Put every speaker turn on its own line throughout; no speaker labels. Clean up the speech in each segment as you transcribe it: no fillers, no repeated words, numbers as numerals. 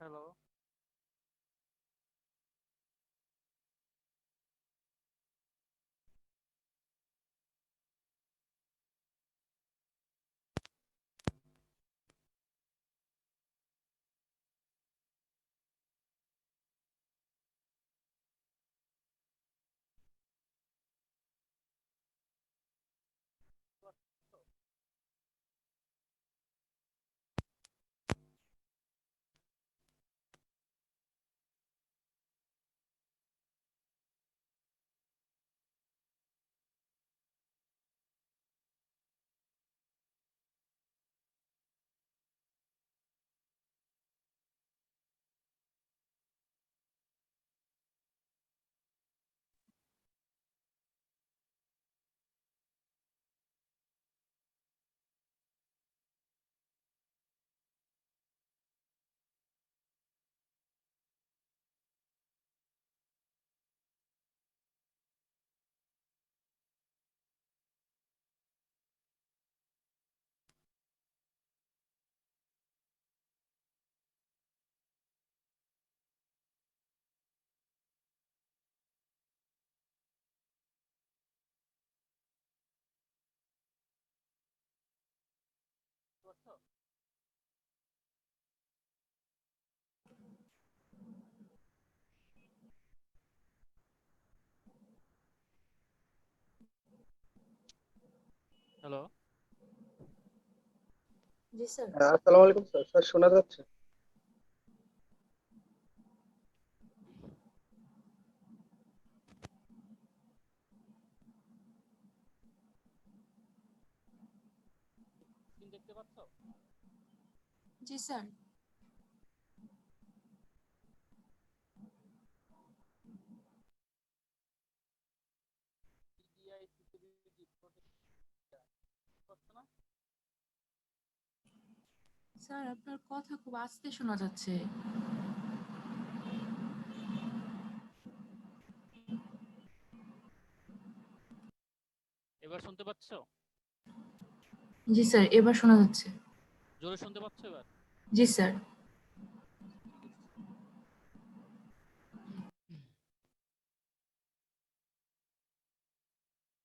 Hello. Hello.
জি sir.
আসসালামু আলাইকুম sir. Sir শোনা যাচ্ছে?
স্ক্রিন দেখতে পাচ্ছ?
জি স্যার।
পিডিআই সিকিউরিটি প্রোটেক্ট করছো না?
স্যার আপনার কথা খুব আস্তে শোনা যাচ্ছে।
এবার শুনতে পাচ্ছ?
জি স্যার, এবার শোনা যাচ্ছে।
জোরে শুনতে পাচ্ছ এবার?
জি স্যার।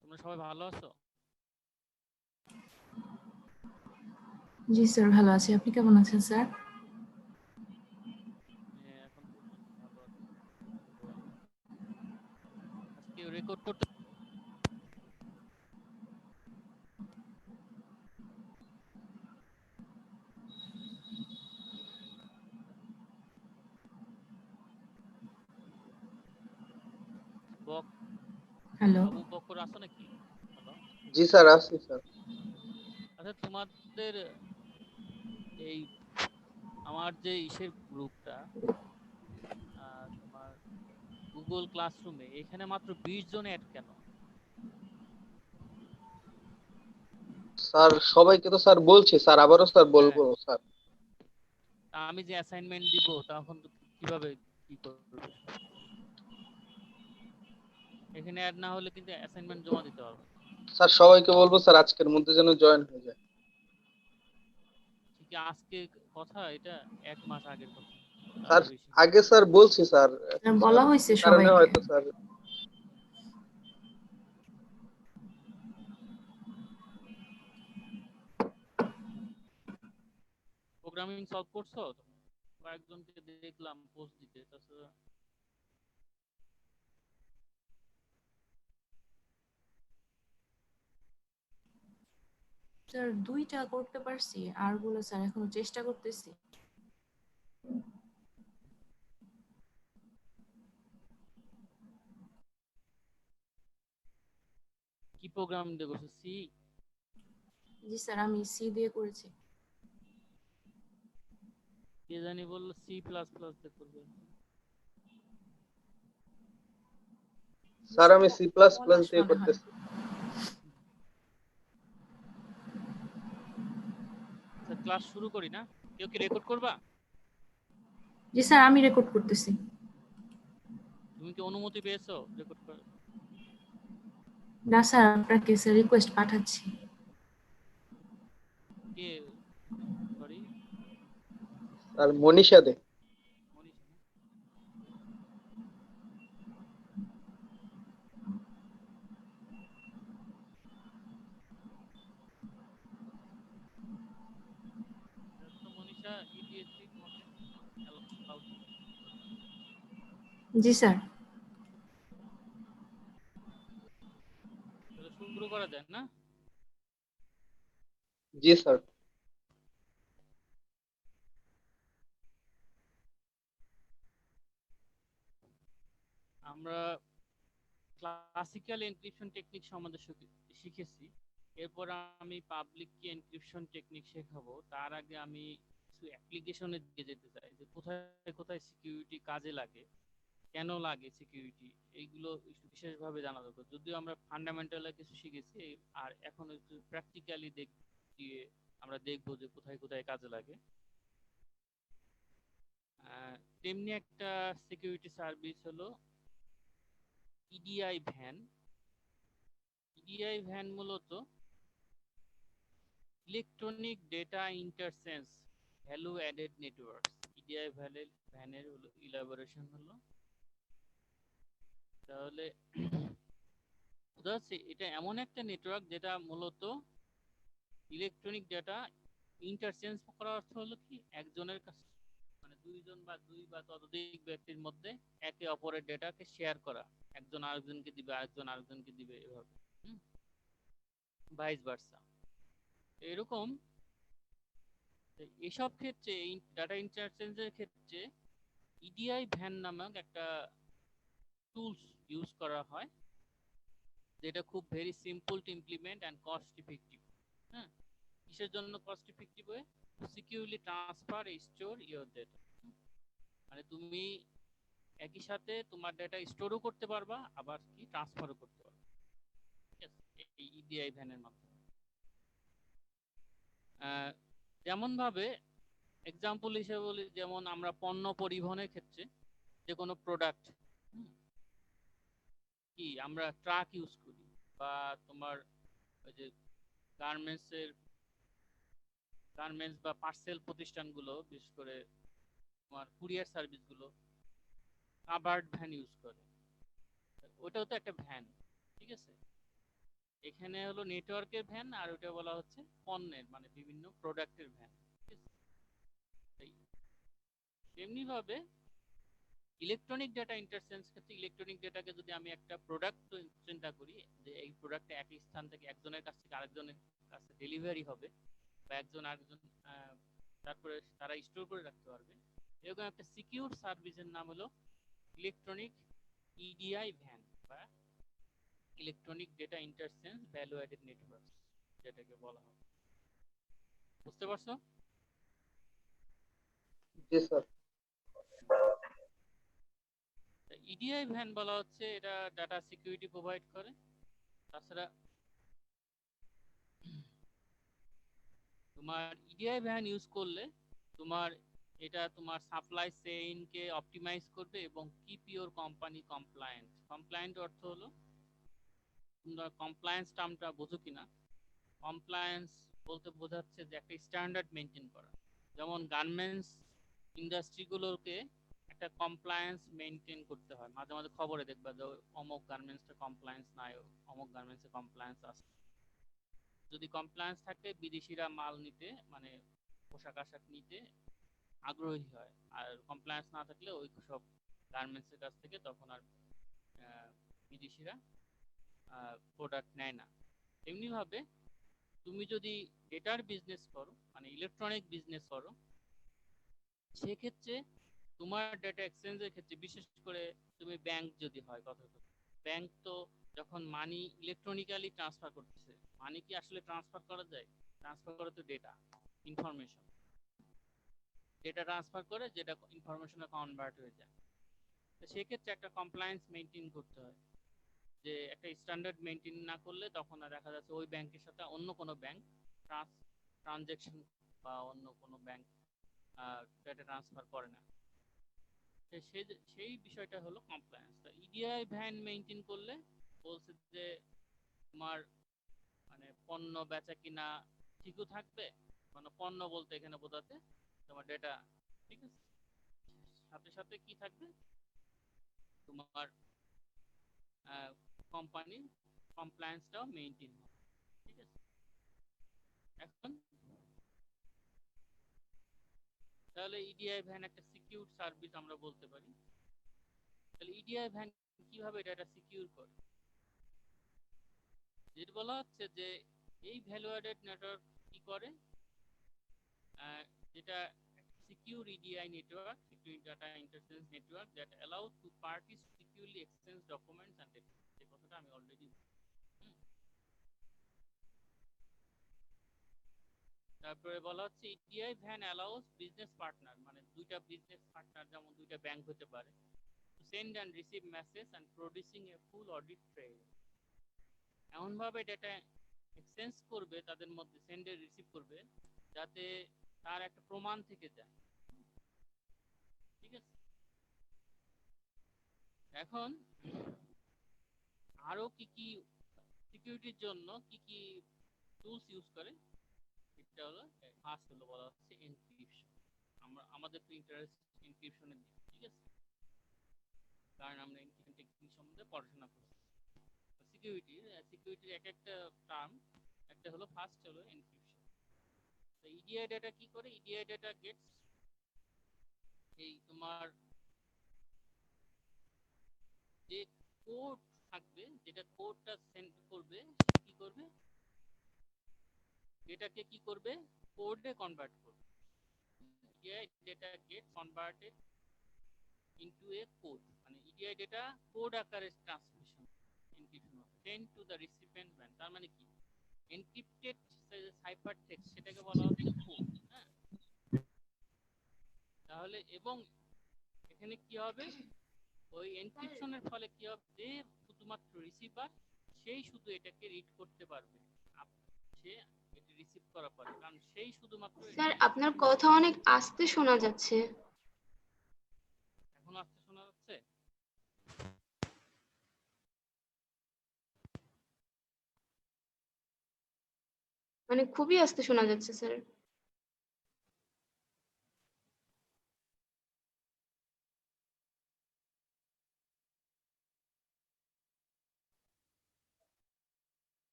তোমরা সবাই ভালো আছো?
জি স্যার, ভালো আছি। আপনি কেমন আছেন স্যার?
এখন পর্যন্ত ভালো আছি। তো আজকে রেকর্ড করতে বক
হ্যালো।
আবু বকর আছো নাকি? হ্যালো।
জি স্যার, আছি স্যার।
আচ্ছা, তোমাদের এই আমার যে ইসের গ্রুপটা তোমার গুগল ক্লাসরুমে এখানে মাত্র 20 জন অ্যাড কেন?
স্যার সবাইকে তো স্যার বলছি স্যার, আবারও স্যার
হ্যাঁ,
বলবো স্যার।
আমি যে অ্যাসাইনমেন্ট দিব তখন তো কিভাবে কি করবে? এখানে অ্যাড না হলে কিন্তু অ্যাসাইনমেন্ট জমা দিতে পারবে না।
স্যার সবাইকে বলবো স্যার আজকের মধ্যে যেন জয়েন হয়ে যায়।
কি আজকে কথা, এটা 1 মাস আগের কথা,
স্যার
তারও বেশি।
আগে স্যার বলছি স্যার, এখন
বলা
স্যার
হয়েছে
কি কারণে
সবাইকে।
হয়তো স্যার।
প্রোগ্রামিং সলভ করছো? কয়েকজনকে দেখলাম পোস্ট দিতে, তাছাড়া
স্যার 2টা করতে পারছি, আরগুলো স্যার এখনো চেষ্টা করতেছি।
কি প্রোগ্রাম দিয়ে করছো? সি?
জি স্যার, আমি সি দিয়ে করেছি।
কে জানি বললো সি প্লাস প্লাস দিয়ে করবে।
জি
স্যার
স্যার,
আমি সি প্লাস প্লাস
পলাশ
দিয়ে
মনে হয়।
করতেছি।
আচ্ছা, ক্লাস শুরু করি না? কেউ কি রেকর্ড করবা?
জি স্যার, আমি রেকর্ড করতেছি।
তুমি কি অনুমতি পেয়েছো রেকর্ড করার?
না স্যার, আপনাকে স্যার রিকোয়েস্ট পাঠাচ্ছি।
কে? সরি।
স্যার মনীষা দে।
EDA3 তোমাকে অ্যালাউড?
জি স্যার।
তাহলে শুরু করা যায় না?
জি স্যার।
আমরা ক্লাসিক্যাল এনক্রিপশন টেকনিক সম্বন্ধে শিখেছি। এরপর আমি পাবলিক কি এনক্রিপশন টেকনিক শেখাবো। তার আগে আমি কিছু অ্যাপ্লিকেশনের দিকে যেতে চাই, যে কোথায় কোথায় সিকিউরিটি কাজে লাগে, কেন লাগে সিকিউরিটি, এইগুলো একটু বিশেষভাবে জানা দরকার। যদিও আমরা ফান্ডামেন্টালে কিছু শিখেছি, আর এখন একটু প্র্যাকটিক্যালি দিয়ে আমরা দেখবো যে কোথায় কোথায় কাজে লাগে। তেমনি একটা সিকিউরিটি সার্ভিস হলো ইডিআই ভ্যান। ইডিআই ভ্যান মূলত electronic data interchange value added network. EDI ভ্যানের হলো ইলাবোরেশন হলো, তাহলে এটা এমন একটা নেটওয়ার্ক যেটা মূলত ইলেকট্রনিক ডেটা ইন্টারচেঞ্জ করার অর্থ হলো কি, একজনের কাছে মানে দুইজন বা দুই বা ততোধিক ব্যক্তির মধ্যে একে অপরের ডেটাকে শেয়ার করা, একজন আরেকজনকে দিবে, আরেকজন আরেকজনকে দিবে, এভাবে ভাইস ভার্সা। এরকম এসব ক্ষেত্রে ডাটা ইন্টারচেঞ্জের ক্ষেত্রে ইডিআই ভ্যান নামক একটা টুলস ইউজ করা হয়, যেটা খুব very simple to implement and cost effective. হ্যাঁ, কিসের জন্য কস্ট ইফেক্টিভ? হয়ে securely transfer store your data. মানে তুমি একই সাথে তোমার ডেটা স্টোরও করতে পারবা, আবার কি ট্রান্সফারও করতে পারবা, ঠিক আছে, এই ইডিআই ভ্যানের মাধ্যমে। যেমন ভাবে এক্সাম্পল হিসেবে বলি, যেমন আমরা পণ্য পরিবহনের ক্ষেত্রে যে কোনো প্রোডাক্ট, কি আমরা ট্রাক ইউজ করি, বা তোমার ওই যে গার্মেন্টস বা পার্সেল প্রতিষ্ঠানগুলো, বিশেষ করে তোমার কুরিয়ার সার্ভিসগুলো কাভার্ড ভ্যান ইউজ করে। ওটাও তো একটা ভ্যান, ঠিক আছে। এখানে হলো নেটওয়ার্কের ভ্যান, আর ওটা বলা হচ্ছে পণ্যের, মানে বিভিন্ন প্রোডাক্টের ভ্যান, ঠিক আছে। তেমনি ভাবে ইলেকট্রনিক ডেটা ইন্টারচেঞ্জ ক্ষেত্রে ইলেকট্রনিক ডেটাকে যদি আমি একটা প্রোডাক্ট চিন্তা করি, যে এই প্রোডাক্টটা একই স্থান থেকে একজনের কাছ থেকে আরেকজনের কাছে ডেলিভারি হবে, বা একজন আরেকজন তারপরে তারা স্টোর করে রাখতে পারবে, এরকম একটা সিকিউর সার্ভিসের নাম হলো ইলেকট্রনিক ইডিআই ভ্যান, বা electronic data interchange value added network যেটাকে বলা হয়। বুঝতে পারছো?
জি স্যার।
ইডিআই ভ্যান বলা হচ্ছে এটা ডাটা সিকিউরিটি প্রোভাইড করে। তাছাড়া তোমার ইডিআই ভ্যান ইউজ করলে তোমার সাপ্লাই চেইনকে অপটিমাইজ করবে এবং keep your company compliant. Compliant অর্থ হলো, তোমরা কমপ্লায়েন্স টার্মটা বোঝো কিনা। কমপ্লায়েন্স বলতে বোঝাচ্ছে যে একটা স্ট্যান্ডার্ড মেনটেন করা। যেমন গার্মেন্টস ইন্ডাস্ট্রিগুলোকে একটা কমপ্লায়েন্স মেনটেন করতে হয়। মাঝে মাঝে খবরে দেখবা যে অমুক গার্মেন্টসটা কমপ্লায়েন্স নাই, অমুক গার্মেন্টসে কমপ্লায়েন্স আছে। যদি কমপ্লায়েন্স থাকে, বিদেশিরা মাল নিতে, মানে পোশাক আশাক নিতে আগ্রহী হয়। আর কমপ্লায়েন্স না থাকলে ওই সব গার্মেন্টসের কাছ থেকে তখন আর বিদেশিরা প্রোডাক্ট নেয় না। এমনি ভাবে তুমি যদি ডেটার বিজনেস করো, মানে ইলেকট্রনিক বিজনেস করো, সেক্ষেত্রে তোমার ডেটা এক্সচেঞ্জের ক্ষেত্রে, বিশেষ করে তুমি ব্যাংক যদি হয়, কথা ব্যাংক তো যখন মানি ইলেকট্রনিক্যালি ট্রান্সফার করতেছে, মানি কি আসলে ট্রান্সফার করা যায়? ট্রান্সফার করে তো ডেটা, ইনফরমেশন, ডেটা ট্রান্সফার করে, যেটা ইনফরমেশনে কনভার্ট হয়ে যায়। তো সেক্ষেত্রে একটা কমপ্লায়েন্স মেনটেন করতে হয়, যে একটা স্ট্যান্ডার্ড মেনটেন না করলে তখন দেখা যাচ্ছে ওই ব্যাংকের সাথে অন্য কোনো ব্যাংক ট্রানজেকশন বা অন্য কোনো ব্যাংক ডেটা ট্রান্সফার করে না। সেই বিষয়টা হলো কমপ্লায়েন্স। ইডিআই ভ্যান মেনটেন করলে বলছে যে তোমার মানে পণ্য বেচা কিনা ঠিকও থাকবে, মানে পণ্য বলতে এখানে বোঝাতে তোমার ডেটা, ঠিক আছে, সাথে সাথে কি থাকবে, তোমার কোম্পানির কমপ্লায়েন্সটাও মেনটেন হবে, ঠিক আছে। এখন তাহলে ইডিআই ভ্যান একটা সিকিউর সার্ভিস আমরা বলতে পারি। তাহলে ইডিআই ভ্যান কিভাবে ডাটা সিকিউর করে? যেটা বলা হচ্ছে যে এই ভ্যালু অ্যাডেড নেটওয়ার্ক কি করে, যেটা secure EDI network, secure data interchange network that allows two parties to securely exchange documents and data. এই কথাটা আমি অলরেডি তারপরে বলা হচ্ছে EDI van allows business partner, মানে দুইটা বিজনেস পার্টনার যেমন দুইটা ব্যাংক হতে পারে, to send and receive message and producing a full audit trail. এমন ভাবে ডেটা এক্সচেঞ্জ করবে তাদের মধ্যে, সেন্ডে রিসিভ করবে যাতে তার একটা প্রমাণ থেকে যায়। ঠিক আছে, এখন আরো কি কি সিকিউরিটির জন্য কি কি টুলস ইউজ করে, এটা হলো ফার্স্ট হলো বলা হচ্ছে এনক্রিপশন। আমাদের তো ইন্টারেস্ট এনক্রিপশনের দিকে, ঠিক আছে, কারণ আমরা এনক্রিপশন টেকনিক সম্বন্ধে পড়াশোনা করছি। সিকিউরিটির এক একটা টার্ম, একটা হলো ফার্স্ট হলো এনক্রিপশন। তো ইডিআই ডেটা কি করে, ইডিআই ডেটা গেটস এই তোমার যে কোড থাকবে, যেটা কোডটা সেন্ড করবে, কি করবে, ডেটাকে কি করবে, কোডে কনভার্ট করবে। EDI data get converted into a code, মানে EDI data কোড আকারে transmission encryption send to the recipient bank। তার মানে কি, এনক্রিপ্টেড সাইফার টেক্সট, সেটাকে বলা হচ্ছে কোড। হ্যাঁ, তাহলে এবং এখানে কি হবে, ওই এনক্রিপশনের ফলে কি হবে, যে শুধুমাত্র রিসিভার সেই শুধু এটাকে রিড করতে পারবে, সে এটা রিসিভ করার পরে, কারণ সেই শুধুমাত্র।
স্যার আপনার কথা অনেক আস্তে শোনা যাচ্ছে।
এখন আস্তে শোনা যাচ্ছে?
মানে খুবই আস্তে শোনা যাচ্ছে স্যার।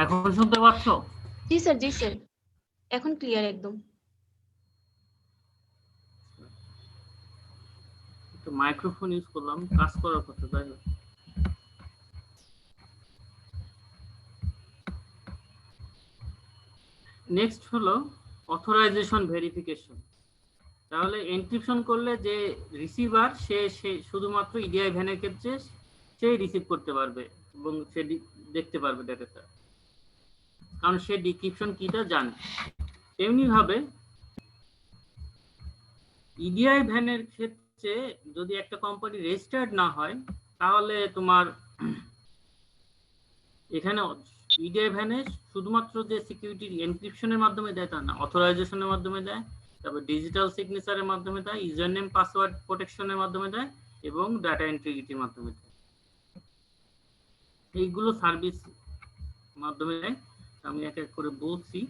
এখন শুনতে পাচ্ছ?
জি স্যার, জি স্যার, এখন ক্লিয়ার একদম।
একটু মাইক্রোফোন ইউজ করলাম, কাজ করার কথা। যাই হোক, নেক্সট হলো অথরাইজেশন ভেরিফিকেশন। তাহলে এনক্রিপশন করলে যে রিসিভার সে শুধুমাত্র ইডিআই ভ্যানের ক্ষেত্রে সেই রিসিভ করতে পারবে এবং সে দেখতে পারবে ডেটাটা, কারণ সে ডিক্রিপশন কিটা জানে। তেমনি ভাবে ইডিআই ভ্যানের ক্ষেত্রে যদি একটা কোম্পানি রেজিস্টার্ড না হয়, তাহলে তোমার এখানে ইডিআই ভ্যানে শুধুমাত্র যে সিকিউরিটি এনক্রিপশনের মাধ্যমে দেয় তা না, অথরাইজেশনের মাধ্যমে দেয়, তারপর ডিজিটাল সিগনেচারের মাধ্যমে দেয়, ইউজার নেম পাসওয়ার্ড প্রোটেকশনের মাধ্যমে দেয় এবং ডাটা ইন্টিগ্রিটির মাধ্যমে দেয়। এইগুলো সার্ভিস মাধ্যমে দেয়। আমি এক এক করে বলছি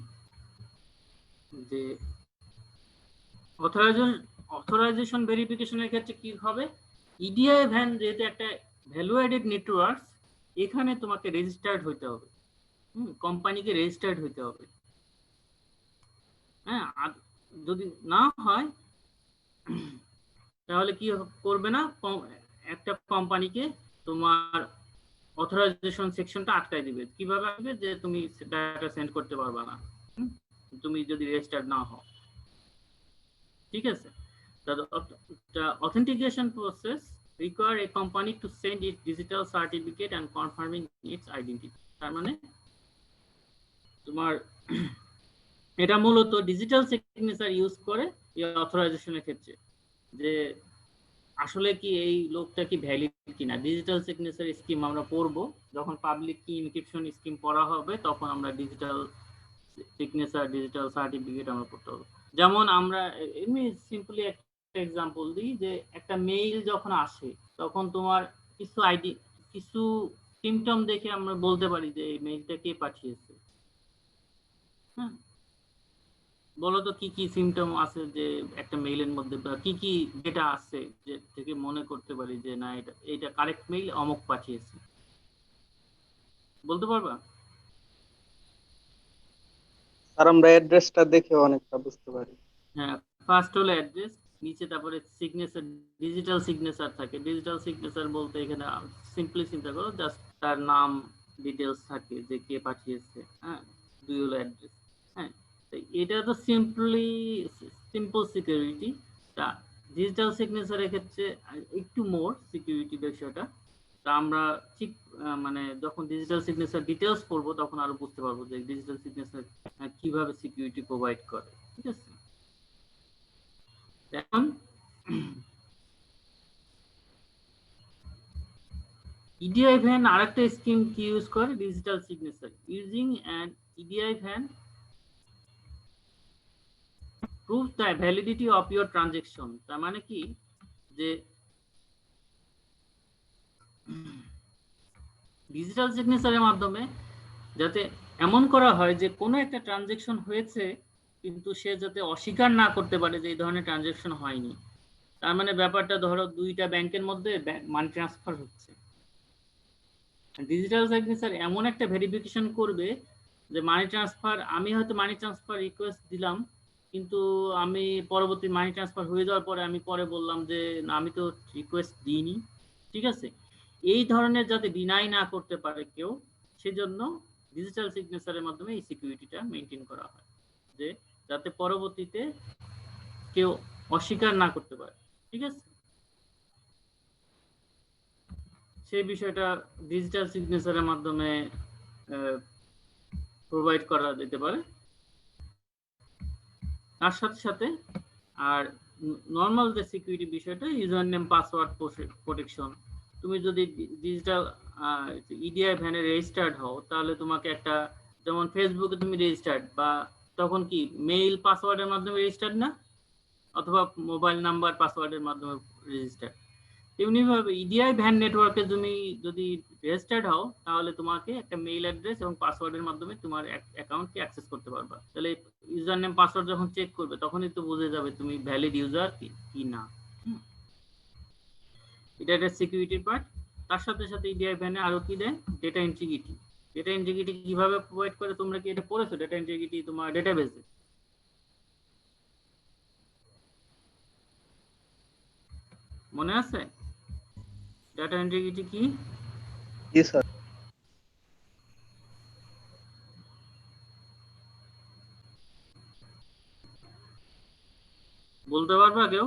যে অথরাইজেশন ভেরিফিকেশনের ক্ষেত্রে কি হবে, ইডিআই ভ্যান যেহেতু একটা ভ্যালু অ্যাডেড নেটওয়ার্ক, এখানে তোমাকে রেজিস্টার্ড হইতে হবে, কোম্পানিকে রেজিস্টার্ড হইতে হবে। হ্যাঁ, আর যদি না হয় তাহলে কি করবে না, একটা কোম্পানিকে তোমার অথরাইজেশন সেকশনটা আটকায় দিবে। কিভাবে আসবে, যে তুমি ডাটা সেন্ড করতে পারবে না তুমি যদি রেজিস্টার্ড না হও। ঠিক আছে, the authentication process require a company to send its digital certificate and confirming its identity। তার মানে তোমার এটা মূলত ডিজিটাল সিগনেচার ইউজ করে এই অথরাইজেশনের ক্ষেত্রে, যে আসলে কি এই লোকটা কি ভ্যালিড কিনা। ডিজিটাল সিগনেচার স্কিম আমরা পড়বো যখন পাবলিক কি ইনক্রিপশন স্কিম পড়া হবে, তখন আমরা ডিজিটাল সিগনেচার ডিজিটাল সার্টিফিকেট আমরা করতে হবে। যেমন আমরা এমনি সিম্পলি একটা এক্সাম্পল দিই, যে একটা মেইল যখন আসে তখন তোমার কিছু আইডি কিছু সিমটম দেখে আমরা বলতে পারি যে এই মেইলটা কে পাঠিয়েছে। হ্যাঁ, বলো তো কি কি সিমটম আছে যে একটা মেইলের মধ্যে, বা কি কি ডেটা আছে যে থেকে মনে করতে পারি যে না এটা কারেক্ট মেইল, অমুক পাঠিয়েছে, বলতে পারবা?
স্যার আমরা অ্যাড্রেসটা দেখে অনেকটা বুঝতে পারি।
হ্যাঁ, ফার্স্ট হলো অ্যাড্রেস, নিচে তারপরে সিগনেচার, ডিজিটাল সিগনেচার থাকে। ডিজিটাল সিগনেচার বলতে এখানে সিম্পলি চিন্তা করো, জাস্ট তার নাম ডিটেলস থাকে যে কে পাঠিয়েছে। হ্যাঁ, দুই হলো অ্যাড্রেস। হ্যাঁ, তো এটা তো সিম্পল সিকিউরিটি। তা ডিজিটাল সিগনেচারের ক্ষেত্রে একটু মোর সিকিউরিটি বিষয়টা। তা আমরা ঠিক মানে যখন ডিজিটাল সিগনেচার ডিটেলস পড়বো তখন আরো বুঝতে পারবো যে ডিজিটাল সিগনেচার কিভাবে সিকিউরিটি প্রোভাইড করে। ঠিক আছে, এখন ইডিআই ভ্যান আরেকটা স্কিম কি ইউজ করে, digital signature using an EDI van prove the validity of your transaction. তার মানে কি, যে ডিজিটাল সিগনেচারের মাধ্যমে যাতে এমন করা হয় যে কোনো একটা ট্রানজেকশন হয়েছে কিন্তু সে যাতে অস্বীকার না করতে পারে যে এই ধরনের ট্রানজেকশন হয়নি। তার মানে ব্যাপারটা ধরো দুইটা ব্যাংকের মধ্যে মানি ট্রান্সফার হচ্ছে, ডিজিটাল সিগনেচার এমন একটা ভেরিফিকেশন করবে যে মানি ট্রান্সফার, আমি হয়তো মানি ট্রান্সফার রিকোয়েস্ট দিলাম, কিন্তু আমি পরবর্তী মানি ট্রান্সফার হয়ে যাওয়ার পরে আমি পরে বললাম যে না আমি তো রিকোয়েস্ট দিইনি। ঠিক আছে, এই ধরনের যাতে ডিনাই না করতে পারে কেউ, সেজন্য ডিজিটাল সিগনেচারের মাধ্যমে এই সিকিউরিটিটা মেনটেন করা হয়, যে যাতে পরবর্তীতে কেউ অস্বীকার না করতে পারে। ঠিক আছে, সেই বিষয়টা ডিজিটাল সিগনেচারের মাধ্যমে প্রোভাইড করা যেতে পারে। তার সাথে সাথে আর নর্মাল যে সিকিউরিটি বিষয়টা, ইউজার নেম পাসওয়ার্ড প্রোটেকশন। তুমি যদি ডিজিটাল ইডিআই ভ্যানে রেজিস্টার্ড হও, তাহলে তোমাকে একটা, যেমন ফেসবুকে তুমি রেজিস্টার্ড, বা তখন কি মেইল পাসওয়ার্ডের মাধ্যমে রেজিস্টার্ড না, অথবা মোবাইল নাম্বার পাসওয়ার্ডের মাধ্যমে রেজিস্টার্ড। তেমনিভাবে ইডিআই ভ্যান নেটওয়ার্কে তুমি যদি রেজিস্টার্ড হও, তাহলে তোমাকে একটা মেইল অ্যাড্রেস এবং পাসওয়ার্ডের মাধ্যমে তোমার অ্যাকাউন্টকে অ্যাক্সেস করতে পারবা। তাহলে ইউজার নেম পাসওয়ার্ড যখন চেক করবে তখনই তো বুঝে যাবে তুমি ভ্যালিড ইউজার কি না। এটা একটা সিকিউরিটির পার্ট। তার সাথে সাথে ইডিআই ভ্যানে আরো কি দেয়, ডেটা ইন্টিগ্রিটি। ডেটা ইন্টিগ্রিটি কিভাবে প্রোভাইড করে, তোমরা কি এটা পড়েছো? ডেটা ইন্টিগ্রিটি তোমার ডেটাবেসে মনে আছে? ডেটা ইন্টিগ্রিটি কি?
জি স্যার।
বলতে পারবা কেউ?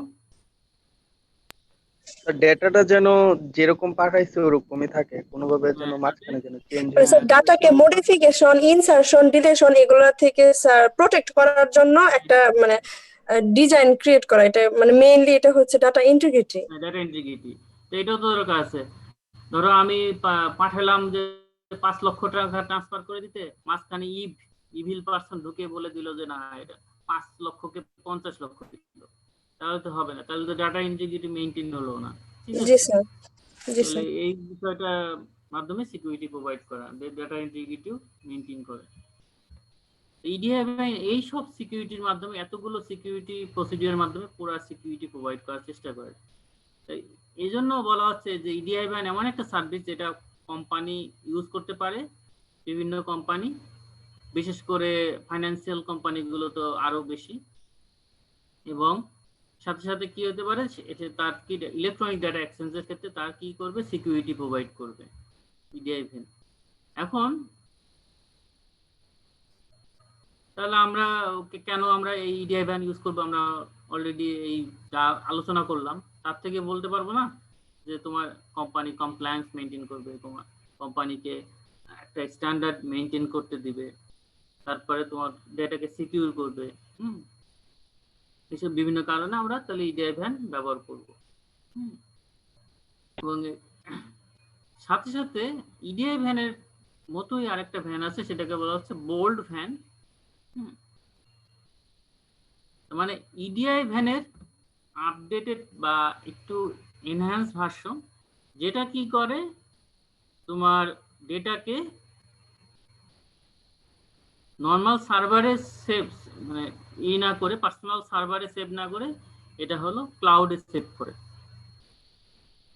ডেটাটা যেন যেরকম পাঠাইছে ওরকমই থাকে, কোনোভাবে যেন
হ্যাঁ,
মাঝখানে যেন চেঞ্জ
স্যার ডাটাকে মডিফিকেশন, ইনসারশন, ডিলিশন এগুলা থেকে স্যার প্রোটেক্ট করার জন্য একটা মানে ডিজাইন ক্রিয়েট করা, এটা মানে মেইনলি এটা হচ্ছে ডাটা ইন্টিগ্রিটি।
ডাটা ইন্টিগ্রিটি, তো এটাও তো দরকার আছে। ধরো আমি পাঠালাম যে 5 লক্ষ টাকা ট্রান্সফার করে দিতে, মাঝখানে ইভিল পারসন ঢুকে বলে দিল যে না এটা 5 লক্ষকে 50 লক্ষ দিল, তাহলে তো হবে না, তাহলে তো ডাটা ইন্টিগ্রিটি মেইনটেইন হলো না। ঠিক আছে,
জি স্যার, জি
তাহলে
স্যার।
এই বিষয়টা মাধ্যমে সিকিউরিটি প্রোভাইড করা, ডাটা ইন্টিগ্রিটি মেইনটেইন করে। ইডিআই এই সব সিকিউরিটির মাধ্যমে, এতগুলো সিকিউরিটি প্রসিডিউরের মাধ্যমে পুরো সিকিউরিটি প্রোভাইড করার চেষ্টা করে। এই জন্য বলা হচ্ছে যে ইডিআই ভ্যান এমন একটা সার্ভিস যেটা কোম্পানি ইউজ করতে পারে, বিভিন্ন কোম্পানি, বিশেষ করে ফাইন্যান্সিয়াল কোম্পানিগুলো তো আরো বেশি। এবং সাথে সাথে কি হতে পারে, এটা তার কি ইলেকট্রনিক ডাটা এক্সচেঞ্জের ক্ষেত্রে তার কি করবে, সিকিউরিটি প্রোভাইড করবে ইডিআই ভ্যান। এখন তাহলে আমরা কেন আমরা এই ইডিআই ভ্যান ইউজ করবো, আমরা অলরেডি এই যা আলোচনা করলাম তার থেকে বলতে পারবো না যে তোমার কোম্পানি কমপ্লায়েন্স মেনটেন করবে, তোমার কোম্পানিকে একটা স্ট্যান্ডার্ড মেনটেন করতে দিবে, তারপরে তোমার ডেটাকে সিকিউর করবে। এসব বিভিন্ন কারণে আমরা তাহলে ইডিআই ভ্যান ব্যবহার করব। এবং সাথে সাথে ইডিআই ভ্যানের মতোই আরেকটা ভ্যান আছে, সেটাকে বলা হচ্ছে বোল্ড ভ্যান। মানে ইডিআই ভ্যানের আপডেটেড বা একটু এনহ্যান্স ভার্সন, যেটা কি করে তোমার ডেটাকে নর্মাল সার্ভারে সেভ, মানে না করে, পার্সোনাল সার্ভারে সেভ না করে এটা হলো ক্লাউডে সেভ করে।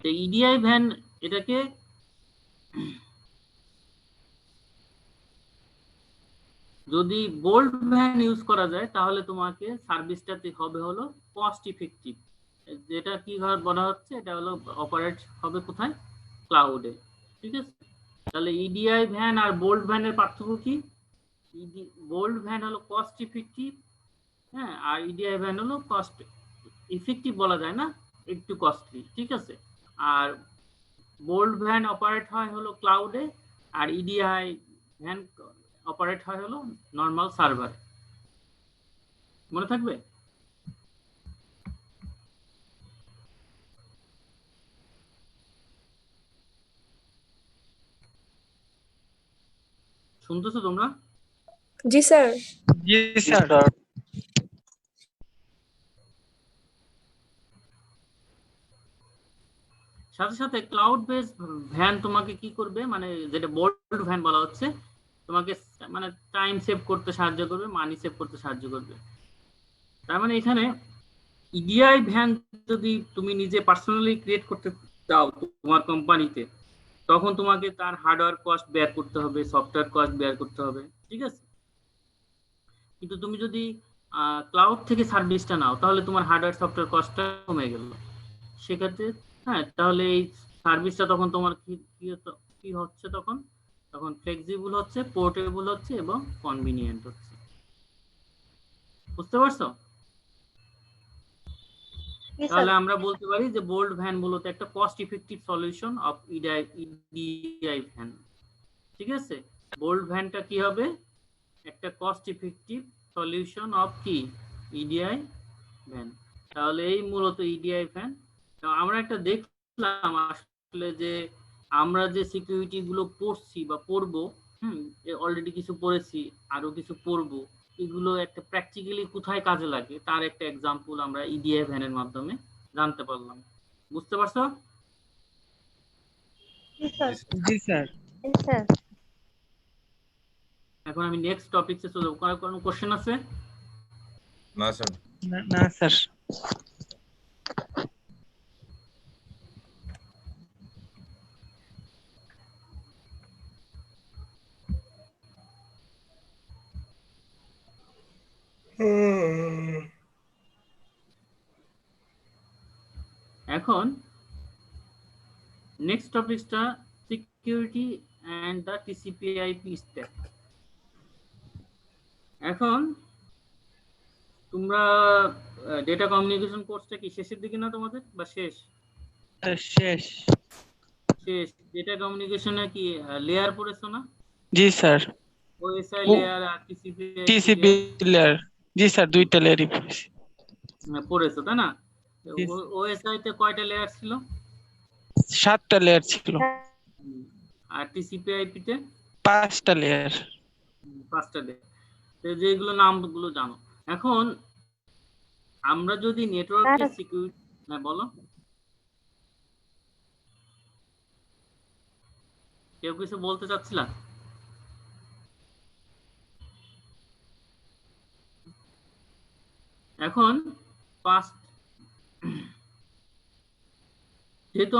তো ইডিআই ভ্যান এটাকে যদি বোল্ড ভ্যান ইউজ করা যায় তাহলে তোমাকে সার্ভিসটাতে হবে হলো কস্ট ইফেক্টিভ। যেটা কি বলা হচ্ছে, এটা হলো অপারেট হবে কোথায়? ক্লাউডে। ঠিক আছে, তাহলে ইডিআই ভ্যান আর বোল্ড ভ্যানের পার্থক্য কি? বোল্ড ভ্যান হলো কস্ট ইফেক্টিভ, হ্যাঁ, আর ইডিআই ভ্যান হলো কস্ট ইফেক্টিভ বলা যায় না, একটু কস্টলি। ঠিক আছে, আর বোল্ড ভ্যান অপারেট হয় হলো ক্লাউডে, আর ইডিআই ভ্যান অপারেট হয় হলো নর্মাল সার্ভার। মনে থাকবে? শুনতেছো তোমরা?
জি স্যার।
জি স্যার।
সাথে সাথে ক্লাউড বেস ভ্যান তোমাকে কি করবে, মানে যেটা বোল্ড ভ্যান বলা হচ্ছে, তোমাকে মানে টাইম সেভ করতে সাহায্য করবে, মানি সেভ করতে সাহায্য করবে। তার মানে এখানে ইডিআই ভ্যান যদি তুমি নিজে পার্সোনালি ক্রিয়েট করতে চাও তোমার কোম্পানিতে, তখন তোমাকে তার হার্ডওয়্যার কস্ট বেয়ার করতে হবে, সফটওয়্যার কস্ট বেয়ার করতে হবে। ঠিক আছে, কিন্তু তুমি যদি ক্লাউড থেকে সার্ভিসটা নাও তাহলে তোমার হার্ডওয়্যার সফটওয়্যার কস্টটা কমে গেল সেক্ষেত্রে। হ্যাঁ, তাহলে এই সার্ভিসটা তখন তোমার কি হচ্ছে, তখন ফ্লেক্সিবল হচ্ছে, পোর্টেবল হচ্ছে এবং কনভিনিয়েন্ট হচ্ছে। বুঝতে পারছো? তাহলে আমরা বলতে পারি যে বোল্ড ভ্যান মূলত একটা cost effective solution of EDI van. ঠিক আছে, বোল্ড ভ্যানটা কি হবে? একটা কস্ট ইফেক্টিভ সলিউশন অফ কি ইডিআই ভ্যান। তাহলে এই মূলত ইডিআই ভ্যান। আমরা একটা দেখলাম আসলে যে আমরা যে সিকিউরিটি গুলো পড়ছি বা পড়বো, অলরেডি কিছু পড়েছি, আরো কিছু পড়বো, এগুলো একটা প্র্যাকটিক্যালি কোথায় কাজে লাগে তার একটা এক্সাম্পল আমরা ইডিআই ভ্যানের মাধ্যমে জানতে পারলাম। বুঝতে পারছো?
জি স্যার।
এখন আমি নেক্সট টপিকে চলে যাব। কোনো কোশ্চেন আছে?
না স্যার।
না স্যার।
এখন নেক্সট টপিকটা সিকিউরিটি এন্ড দ্য টিসিপি/আইপি স্ট্যাক। এখন তোমরা ডেটা কমিউনিকেশন কোর্সটা কি শেষের দিকে না তোমাদের, বা শেষ?
শেষ।
শেষ। ডেটা কমিউনিকেশনে কি লেয়ার পড়েছো না?
জি স্যার।
ওএসআই লেয়ার আর
টিসিপি লেয়ার। জি স্যার, দুইটা লেয়ারই
পড়েছো, তাই না? ওএসআই তে কয়টা লেয়ার ছিল?
7টা লেয়ার ছিল।
আর টিসিপি/আইপি তে
5টা লেয়ার।
5টা লেয়ার। তো যেগুলো নামগুলো জানো। এখন আমরা যদি নেটওয়ার্কের সিকিউরিটি, হ্যাঁ বলো, কেউ কিছু বলতে চাচ্ছিলা? এখন যেহেতু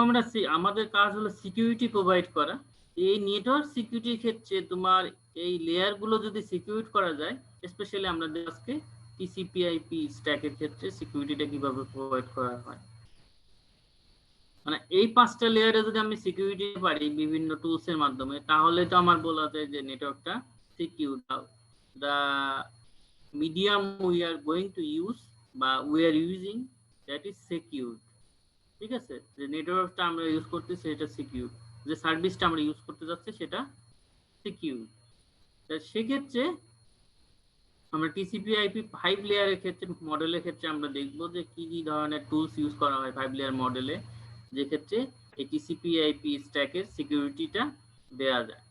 আমাদের কাজ হলো সিকিউরিটি প্রোভাইড করা, এই নেটওয়ার্ক সিকিউরিটির ক্ষেত্রে তোমার এই লেয়ার গুলো যদি সিকিউর করা যায়, স্পেশালি আমরা আজকে টিসিপি/আইপি স্ট্যাকের ক্ষেত্রে সিকিউরিটিটা কিভাবে প্রোভাইড করা হয়, মানে এই 5টা লেয়ারে যদি আমি সিকিউরিটি পারি বিভিন্ন টুলস এর মাধ্যমে, তাহলে তো আমার বলা যায় যে নেটওয়ার্কটা secure. The medium we are going to use বা we are using, that is secure. ঠিক আছে, যে নেটওয়ার্কটা আমরা ইউজ করতেছি সেটা সিকিউর, যে সার্ভিসটা আমরা ইউজ করতে যাচ্ছি সেটা সিকিউর। সেক্ষেত্রে আমরা টিসিপি/আইপি 5 লেয়ারের ক্ষেত্রে মডেলের ক্ষেত্রে আমরা দেখব যে কি কি ধরনের টুলস ইউজ করা হয় 5 লেয়ার মডেলে, যে ক্ষেত্রে এই টিসিপি/আইপি স্ট্যাকের সিকিউরিটিটা দেয়া যায়।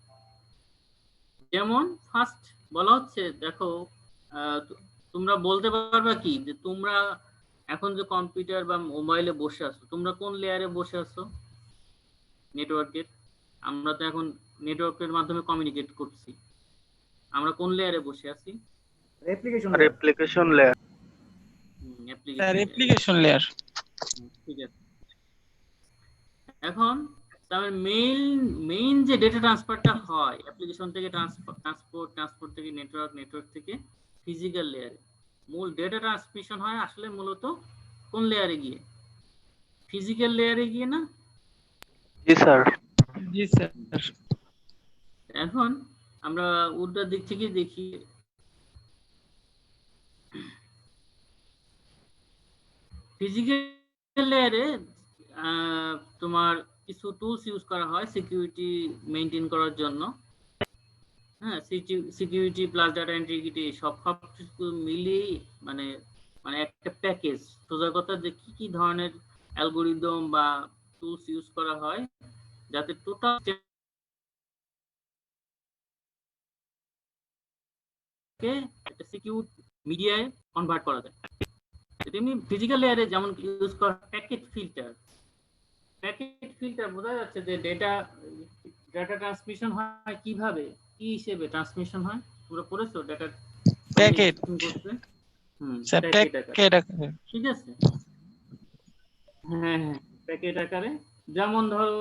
যেমন ফার্স্ট বলা হচ্ছে, দেখো তোমরা বলতে পারবা কি যে তোমরা এখন যে কম্পিউটার বা মোবাইলে বসে আছো, তোমরা কোন লেয়ারে বসে আছো নেটওয়ার্কের? আমরা তো এখন নেটওয়ার্কের মাধ্যমে কমিউনিকেট করছি, আমরা কোন লেয়ারে বসে আছি?
Application layer.
Application layer. ঠিক আছে, এখন তার মেইন যে ডেটা ট্রান্সফারটা হয় অ্যাপ্লিকেশন থেকে ট্রান্সপোর্ট থেকে নেটওয়ার্ক থেকে ফিজিক্যাল লেয়ারে, মূল ডেটা ট্রান্সমিশন হয় আসলে মূলত কোন লেয়ারে গিয়ে? ফিজিক্যাল লেয়ারে গিয়ে না?
জি স্যার।
এখন আমরা উল্টার দিক থেকে দেখি, ফিজিক্যাল লেয়ারে তোমার কিছু টুলস ইউজ করা হয় সিকিউরিটি মেইনটেইন করার জন্য। হ্যাঁ, সিকিউরিটি প্লাস ডাটা ইন্টিগ্রিটি সব কিছু মিলিয়ে মানে একটা প্যাকেজ, সোজা কথা যে কি কি ধরনের অ্যালগরিদম বা টুলস ইউজ করা হয় যাতে টোটাল কে একটা সিকিউর মিডিয়ায় কনভার্ট করা যায়। তেমনি ফিজিক্যাল লেয়ারে যেমন ইউজ করা প্যাকেট ফিল্টার বোঝা যাচ্ছে যে ডেটা ট্রান্সমিশন হয় কিভাবে, কি হিসেবে ট্রান্সমিশন হয়? পুরো পড়েছো ডেটা
প্যাকেট
করতে?
স্যার প্যাকেট আকারে।
ঠিক আছে, হ্যাঁ হ্যাঁ, প্যাকেট আকারে। যেমন ধরো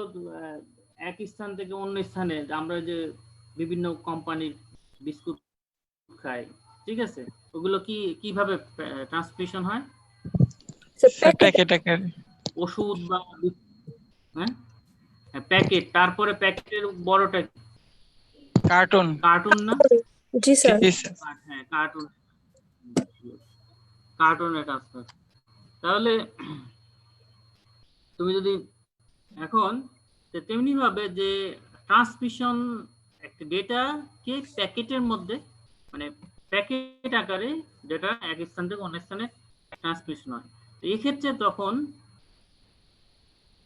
এক স্থান থেকে অন্য স্থানে আমরা যে বিভিন্ন কোম্পানির বিস্কুট খাই, ঠিক আছে, ওগুলো কিভাবে ট্রান্সমিশন হয়?
প্যাকেট আকারে।
ওষুধ বা হ্যাঁ প্যাকেট, তারপরে প্যাকেটের বড়টা
কার্টুন
না?
জি স্যার।
হ্যাঁ, কার্টুনে ট্রান্সফার। তাহলে তুমি যদি এখন তেমনি ভাবে যে ট্রান্সমিশন একটা ডেটাকে প্যাকেটের মধ্যে মানে প্যাকেট আকারে ডেটা এক স্থান থেকে অন্য স্থানে ট্রান্সমিশন হয়। এই ক্ষেত্রে তখন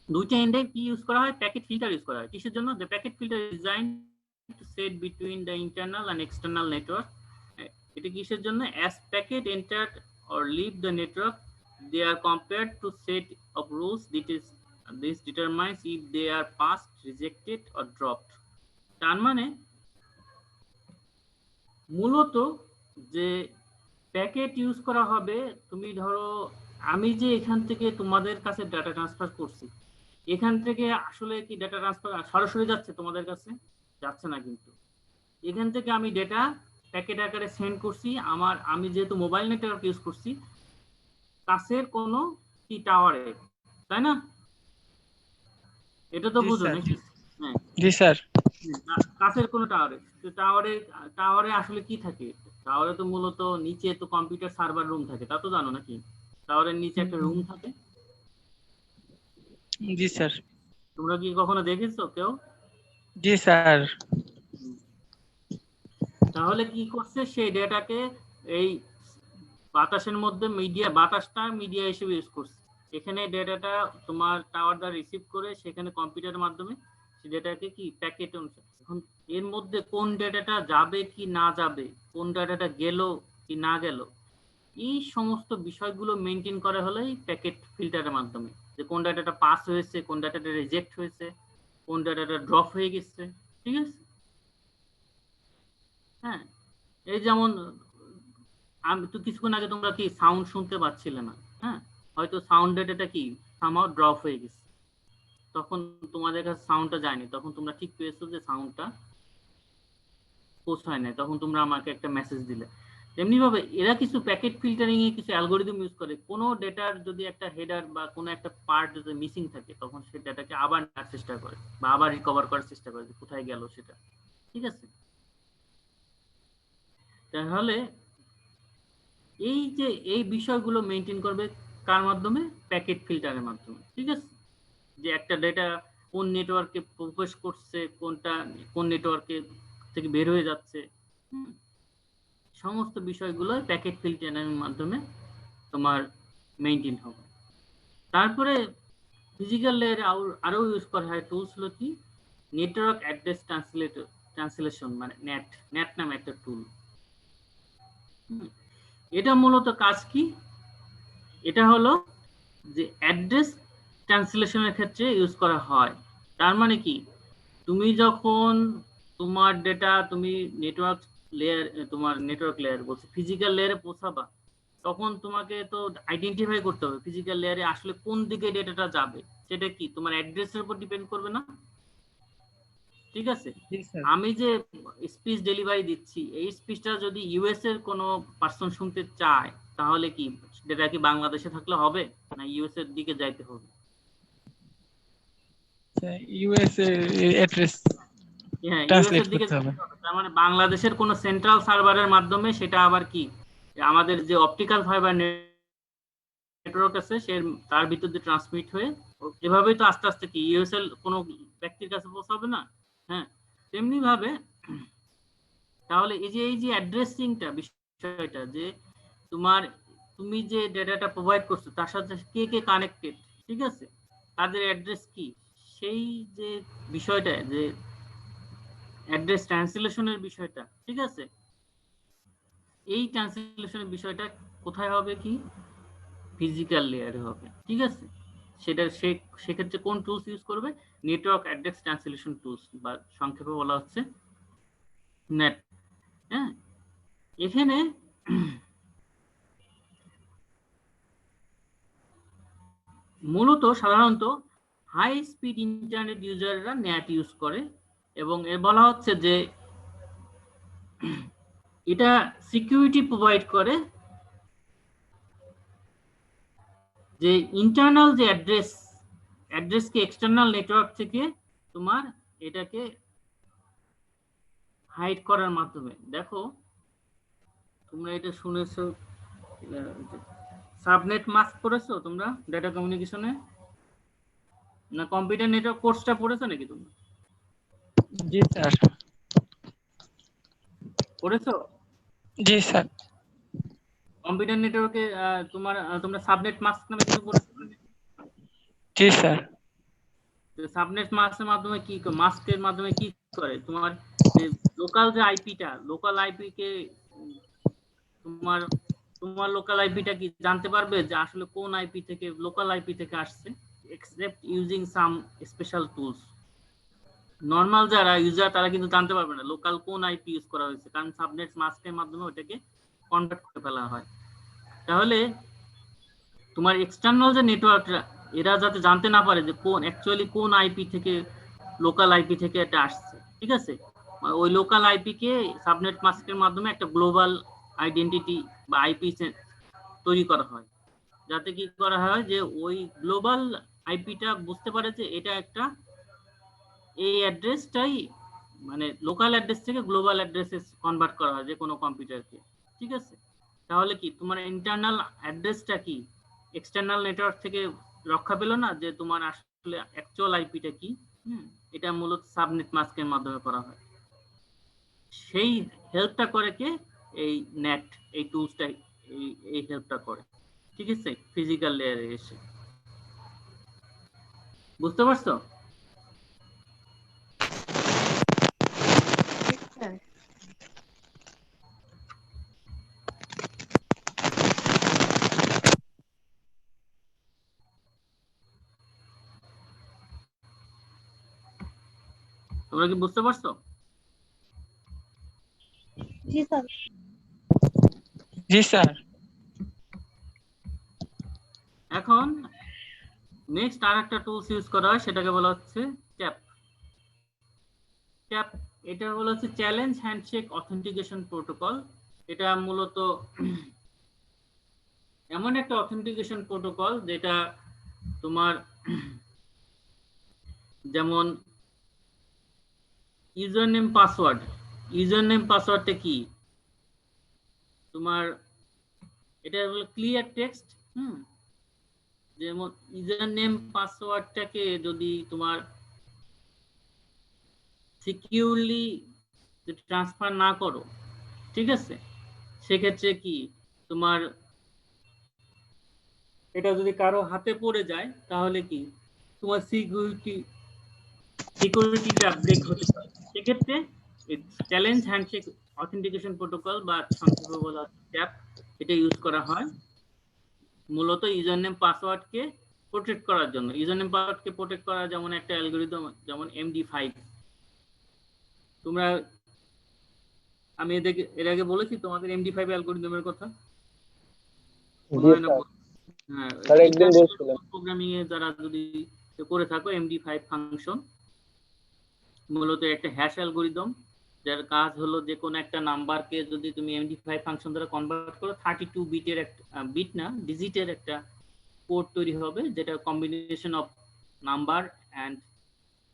দুইটা এন্ডে কি ইউজ করা হয়? প্যাকেট ফিল্টার ইউজ করা হয়। কিসের জন্য? The packet filter design to set between the internal and external network. এটা কিসের জন্য? As packet enter or leave the network, they are compared to set of rules this determines if they are passed, rejected or dropped. তার মানে মূলত যে packet use করা হবে, তুমি ধরো আমি যে এখান থেকে তোমাদের কাছে ডাটা ট্রান্সফার করছি, এখান থেকে আসলে কি ডাটা ট্রান্সফার সরাসরি যাচ্ছে তোমাদের কাছে? যাচ্ছে না, কিন্তু এখান থেকে আমি ডেটা প্যাকেট আকারে সেন্ড করছি। আমি যেহেতু মোবাইল নেটওয়ার্ক ইউজ করছি কাছের কোনো কি টাওয়ারে, তাই না? এটা তো বুঝো নাকি? হ্যাঁ
জি স্যার।
কাছের কোনো টাওয়ারে আসলে কি থাকে? টাওয়ারে তো মূলত নিচে তো কম্পিউটার সার্ভার রুম থাকে, তা তো জানো নাকি? টাওয়ারের নিচে একটা রুম থাকে।
জি স্যার।
তোমরা কি কখনো দেখেছো কেউ?
জি স্যার।
তাহলে কি করছে? সেই ডেটাকে এই বাতাসের মধ্যে বাতাসটা মিডিয়া হিসেবে ইউজ করছে। এখানে ডেটাটা তোমার টাওয়ার দ্বারা রিসিভ করে সেখানে কম্পিউটারের মাধ্যমে সেই ডেটাকে কি প্যাকেট অনুসারে, এখন এর মধ্যে কোন ডেটাটা যাবে কি না যাবে, কোন ডেটাটা গেল কি না গেল, এই সমস্ত বিষয়গুলো মেনটেন করা হলো এই প্যাকেট ফিল্টারের মাধ্যমে, যে কোন ডাটাটা পাস হয়েছে, কোন ডাটাটা রিজেক্ট হয়েছে, কোন ডাটাটা ড্রপ হয়ে গেছে। ঠিক আছে, হ্যাঁ, এই যেমন আমি তো কিছুক্ষণ আগে তোমরা কি সাউন্ড শুনতে পাচ্ছিলে না, হ্যাঁ, হয়তো সাউন্ড ডেটাটা কি সামহাউ ড্রপ হয়ে গেছে, তখন তোমাদের কাছে সাউন্ডটা যায়নি, তখন তোমরা ঠিক পেয়েছো যে সাউন্ডটা পৌঁছায় নাই, তখন তোমরা আমাকে একটা মেসেজ দিলে। তেমনি ভাবে এরা কিছু প্যাকেট ফিল্টারিং এ কিছু অ্যালগরিদম ইউজ করে। কোনো ডেটার যদি একটা হেডার বা কোনো একটা পার্ট যদি মিসিং থাকে, তখন সেই ডেটাকে আবার নেওয়ার চেষ্টা করে বা আবার রিকভার করার চেষ্টা করে যে কোথায় গেল সেটা। ঠিক আছে, তাহলে এই যে এই বিষয়গুলো মেনটেন করবে কার মাধ্যমে? প্যাকেট ফিল্টারের মাধ্যমে। ঠিক আছে, যে একটা ডেটা কোন নেটওয়ার্কে প্রবেশ করছে, কোনটা কোন নেটওয়ার্কে থেকে বের হয়ে যাচ্ছে, সমস্ত বিষয়গুলো প্যাকেট ফিল্টারিং মাধ্যমে তোমার মেইনটেইন হবে। তারপরে ফিজিক্যাল লেয়ারে আরো ইউজ করা হয় টুলস হলো কি নেটওয়ার্ক অ্যাড্রেস ট্রান্সলেশন, মানে নেট নামে একটা টুল। এটা মূলত কাজ কি, এটা হলো যে অ্যাড্রেস ট্রান্সলেশনের ক্ষেত্রে ইউজ করা হয়। তার মানে কি, তুমি যখন তোমার ডেটা তুমি নেটওয়ার্ক লেয়ার বলছে ফিজিক্যাল লেয়ারে পৌঁছাবা, তখন তোমাকে তো আইডেন্টিফাই করতে হবে ফিজিক্যাল লেয়ারে আসলে কোন দিকে ডেটাটা যাবে। সেটা কি তোমার অ্যাড্রেসের উপর ডিপেন্ড করবে না? ঠিক আছে, আমি যে স্পিচ ডেলিভারি দিচ্ছি এই স্পিচটা যদি ইউএস এর কোনো পার্সন শুনতে চায়, তাহলে কি ডেটা কি বাংলাদেশে থাকলে হবে না ইউএস এর দিকে যাইতে হবে?
ইউএস অ্যাড্রেস
হ্যাঁ, ইউএস
ট্রান্সলেট
এর দিকে
করতে হবে।
তার মানে বাংলাদেশের কোনো সেন্ট্রাল সার্ভারের মাধ্যমে সেটা আবার কি আমাদের যে অপটিক্যাল ফাইবার নেটওয়ার্ক আছে তার ভিতর দিয়ে ট্রান্সমিট হয়ে এভাবেই তো আস্তে আস্তে কি ইউএস এর কোনো ব্যক্তির কাছে পৌঁছাবে না। হ্যাঁ, তেমনি ভাবে তাহলে এই যে অ্যাড্রেসিংটা বিষয়টা, যে তুমি যে ডেটাটা প্রোভাইড করছো তার সাথে কে কে কানেক্টেড, ঠিক আছে, তাদের অ্যাড্রেস কি, সেই যে বিষয়টা, যে অ্যাড্রেস ট্রান্সলেশনের বিষয়টা, ঠিক আছে, এই ট্রান্সলেশনের বিষয়টা কোথায় হবে, কি ফিজিক্যাল লেয়ারে হবে। ঠিক আছে, সেক্ষেত্রে কোন টুলস ইউজ করবে? নেটওয়ার্ক অ্যাড্রেস ট্রান্সলেশন টুলস, বা সংক্ষেপে বলা হচ্ছে নেট। হ্যাঁ, এখানে মূলত সাধারণত হাই স্পিড ইন্টারনেট ইউজাররা নেট ইউজ করে, এবং এর বলা হচ্ছে যে এটা সিকিউরিটি প্রোভাইড করে, যে ইন্টারনাল যে অ্যাড্রেসকে এক্সটার্নাল নেটওয়ার্ক থেকে তোমার এটাকে হাইড করার মাধ্যমে। দেখো তোমরা এটা শুনেছো, সাবনেট মাস্ক পড়েছো তোমরা ডেটা কমিউনিকেশনে, না কম্পিউটার নেটওয়ার্ক কোর্সটা পড়েছো নাকি তোমরা?
জি স্যার।
পড়েছো?
জি স্যার।
কম্পিউটার নেটওয়ার্কে তোমরা সাবনেট মাস্ক নামে কিছু পড়েছো?
জি স্যার।
সাবনেট মাস্কের মাধ্যমে কি করে, তোমার লোকাল যে আইপিটা, লোকাল আইপি কে তোমার লোকাল আইপিটা কি জানতে পারবে যে আসলে কোন আইপি থেকে, লোকাল আইপি থেকে আসছে, এক্সেপ্ট ইউজিং সাম স্পেশাল টুলস। নরমাল যারা ইউজার তারা কিন্তু জানতে পারবে না লোকাল কোন আইপি ইউজ করা হয়েছে, কারণ সাবনেট মাস্কের মাধ্যমে ওটাকে কনভার্ট করে ফেলা হয়। তাহলে তোমার এক্সটার্নাল যে নেটওয়ার্করা, এরা যাতে জানতে না পারে যে কোন আইপি থেকে, লোকাল আইপি থেকে এটা আসছে, ঠিক আছে, ওই লোকাল আইপি কে সাবনেট মাস্কের মাধ্যমে একটা গ্লোবাল আইডেন্টিটি বা আইপি তৈরি করা হয়, যাতে কি করা হয় যে ওই গ্লোবাল আইপিটা বুঝতে পারে যে এটা একটা, এই অ্যাড্রেসটাই মানে লোকাল অ্যাড্রেস থেকে গ্লোবাল অ্যাড্রেসে কনভার্ট করা হয় যে কোনো কম্পিউটারকে। ঠিক আছে, তাহলে কি তোমার ইন্টারনাল অ্যাড্রেসটা কি এক্সটার্নাল নেটওয়ার্ক থেকে রক্ষা পেল না, যে তোমার আসলে অ্যাকচুয়াল আইপিটা কি। এটা মূলত সাবনেট মাস্কের মাধ্যমে করা হয়। সেই হেল্পটা করে কে? এই নেট, এই টুলসটা এই হেল্পটা করে। ঠিক আছে, ফিজিক্যাল লেয়ারে এসে। বুঝতে পারছো? তোমরা কি বুঝতে পারছো?
জি স্যার।
জি স্যার।
এখন নেক্সট আরেকটা টুলস ইউজ করা হয়, সেটাকে বলা হচ্ছে ট্যাপ। এটা হলো হচ্ছে চ্যালেঞ্জ হ্যান্ডশেক অথেন্টিকেশন প্রোটোকল। এটা মূলত এমন একটা অথেন্টিকেশন প্রোটোকল যেটা তোমার যেমন ইউজার নেম পাসওয়ার্ডটা কি তোমার, এটা হলো ক্লিয়ার টেক্সট। যেমন ইউজার নেম পাসওয়ার্ডটাকে যদি তোমার সিকিউরলি ট্রান্সফার না করো, ঠিক আছে, সেক্ষেত্রে কি তোমার এটা যদি কারো হাতে পড়ে যায় তাহলে কি তোমার সিকিউরিটিটা ব্রেক হতে পারে। সেক্ষেত্রে চ্যালেঞ্জ হ্যান্ডশেক অথেন্টিকেশন প্রোটোকল বা সংক্ষেপে বলা ট্যাপ এটা ইউজ করা হয় মূলত ইউজার নেম পাসওয়ার্ডকে প্রোটেক্ট করার জন্য। ইউজার নেম পাসওয়ার্ডকে প্রোটেক্ট করার যেমন একটা অ্যালগরিদম যেমন MD5। তোমরা আমি এর আগে বলেছি তোমাদের MD5 অ্যালগরিদমের কথা? হ্যাঁ, প্রোগ্রামিং এ যারা যদি করে থাকো MD5 ফাংশন মূলত একটা হ্যাশ অ্যালগরিদম যার কাজ হলো যে কোনো একটা নাম্বারকে যদি তুমি MD5 ফাংশন দ্বারা কনভার্ট করো 32 বিটের একটা বিট না ডিজিটের একটা কোড তৈরি হবে যেটা combination of number and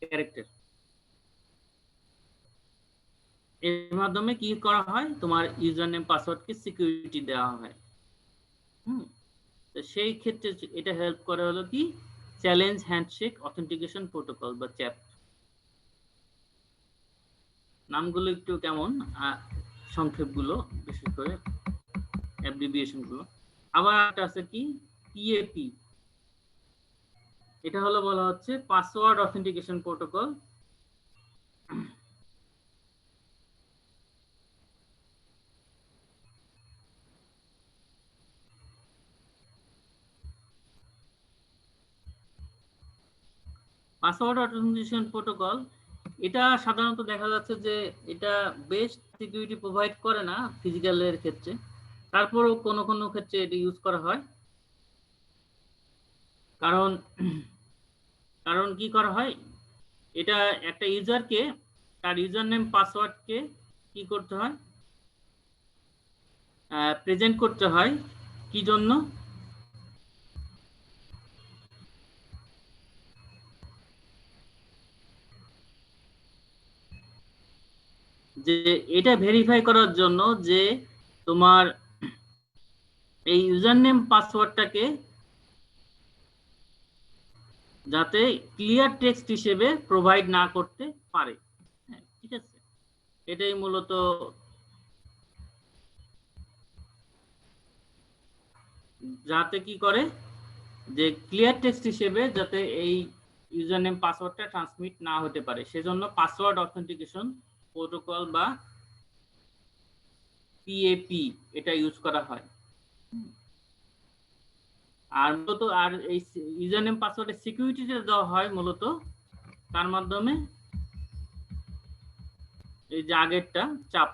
character. এর মাধ্যমে কি করা হয় তোমার ইউজার নেম পাসওয়ার্ডকে সিকিউরিটি দেওয়া হয়। তো সেই ক্ষেত্রে এটা হেল্প করে হলো কি চ্যালেঞ্জ হ্যান্ডশেক অথেন্টিকেশন প্রোটোকল বা চ্যাপ। নামগুলো একটু কেমন সংক্ষেপগুলো বিশেষ করে অ্যাব্রিভিয়েশন গুলো। আবার একটা আছে কি PAP, এটা হলো বলা হচ্ছে password authentication protocol. Password authentication protocol এটা সাধারণত দেখা যাচ্ছে যে এটা বেস্ট সিকিউরিটি প্রোভাইড করে না ফিজিক্যালের ক্ষেত্রে, তারপরও কোনো কোনো ক্ষেত্রে এটা ইউজ করা হয়। কারণ কি করা হয় এটা একটা ইউজারকে তার ইউজার নেম পাসওয়ার্ডকে কি করতে হয় প্রেজেন্ট করতে হয় কি জন্য যে এটা ভেরিফাই করার জন্য যে তোমার এই ইউজার নেম পাসওয়ার্ডটাকে যাতে ক্লিয়ার টেক্সট হিসেবে প্রোভাইড না করতে পারে। ঠিক আছে, এটাই মূলত যাতে কি করে যে ক্লিয়ার টেক্সট হিসেবে যাতে এই ইউজার নেম পাসওয়ার্ডটা ট্রান্সমিট না হতে পারে, সেজন্য পাসওয়ার্ড অথেন্টিকেশন প্রোটোকল বা PAP এটা ইউজ করা হয়। আর মূলত আর এই ইউজার নেম পাসওয়ার্ডের সিকিউরিটিটা দেওয়া হয় মূলত তার মাধ্যমে এই যে আগেরটা চাপ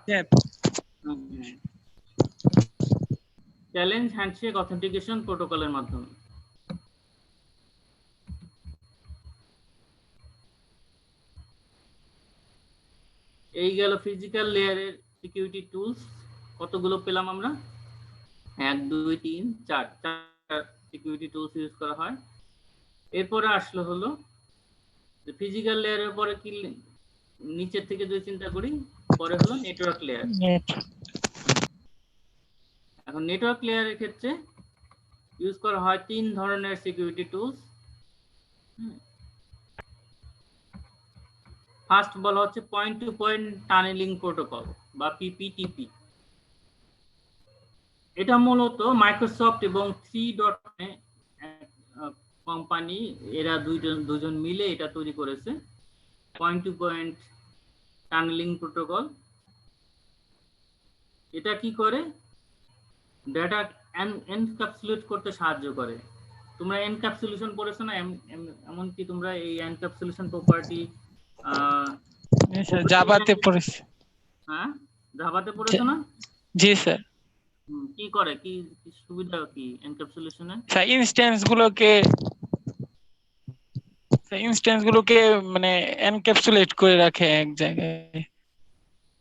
চ্যালেঞ্জ হ্যান্ডশেক অথেন্টিকেশন প্রোটোকলের মাধ্যমে। এই গেল ফিজিক্যাল লেয়ারের সিকিউরিটি টুলস। কতগুলো পেলাম আমরা? 1 2 3 4 সিকিউরিটি টুলস ইউজ করা হয়। এরপরে আসলো হলো যে ফিজিক্যাল লেয়ারের পরে কি নিচের থেকে যদি চিন্তা করি পরে হলো নেটওয়ার্ক লেয়ার। এখন নেটওয়ার্ক লেয়ারের ক্ষেত্রে ইউজ করা হয় 3 ধরনের সিকিউরিটি টুলস। ফার্স্ট বলা হচ্ছে point to point tunnelling protocol বা PPTP। এটা মূলত মাইক্রোসফট এবং 3.net কোম্পানি এরা দুজন মিলে এটা তৈরি করেছে point to point tunnelling protocol. এটা কি করে ডেটা এনক্যাপসুলেট করতে সাহায্য করে। তোমরা এনক্যাপসুলেশন পড়েছো না? এমনকি তোমরা এই এনক্যাপসুলেশন প্রপার্টি
জাভাতে পড়েছি।
হ্যাঁ, জাভাতে পড়েছো না?
জি স্যার।
কি করে, কি সুবিধা কি এনক্যাপসুলেশনে?
স্যার ইনস্ট্যান্স গুলোকে মানে এনক্যাপসুলেট করে রাখে এক জায়গায়,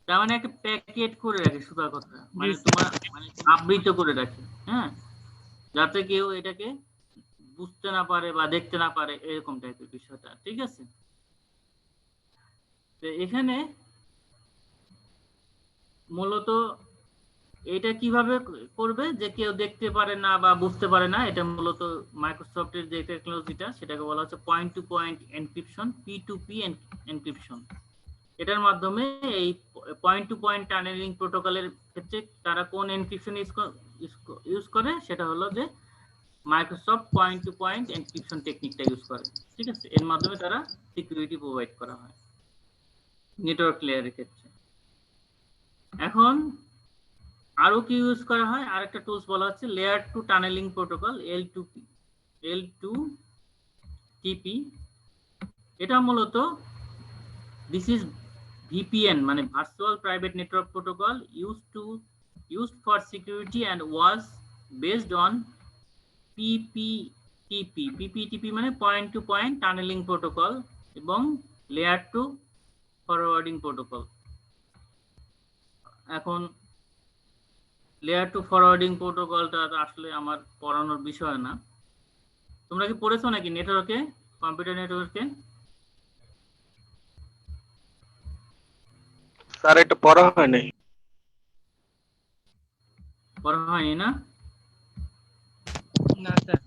তার মানে একটা প্যাকেট করে রাখে, সুতার কথা মানে তোমার মানে আবৃত করে রাখে, হ্যাঁ, যাতে কেউ এটাকে বুঝতে না পারে বা দেখতে না পারে, এরকম টাইপের বিষয়টা। ঠিক আছে, তো এখানে মূলত এটা কিভাবে করবে যে কেউ দেখতে পারে না বা বুঝতে পারে না, এটা মূলত মাইক্রোসফটের যে টেকনোলজিটা সেটাকে বলা হচ্ছে point to point encryption, P2P encryption. এটার মাধ্যমে এই পয়েন্ট টু পয়েন্ট টানেলিং প্রোটোকলের ক্ষেত্রে তারা কোন এনক্রিপশন ইউজ করে, সেটা হলো যে Microsoft point to point encryption টেকনিকটা ইউজ করে। ঠিক আছে, এর মাধ্যমে তারা সিকিউরিটি প্রোভাইড করা হয় নেটওয়ার্ক লেয়ারের ক্ষেত্রে। এখন আরো কি ইউজ করা হয়, আরেকটা টুলস বলা হচ্ছে layer two tunnelling protocol, L2TP। এটা মূলত দিস ইজ VPN মানে virtual private network protocol used for security and was based on PPTP মানে point to point tunnelling protocol এবং লেয়ার টু ফরওয়ার্ডিং প্রোটোকল। এখন লেয়ার টু ফরওয়ার্ডিং প্রোটোকলটা আসলে আমার পড়ানোর বিষয় না, তোমরা কি পড়েছো নাকি নেটওয়ার্কে, কম্পিউটার নেটওয়ার্কে?
স্যার এটা পড়া হয় নাই।
পড়া হয়নি না?
না sir.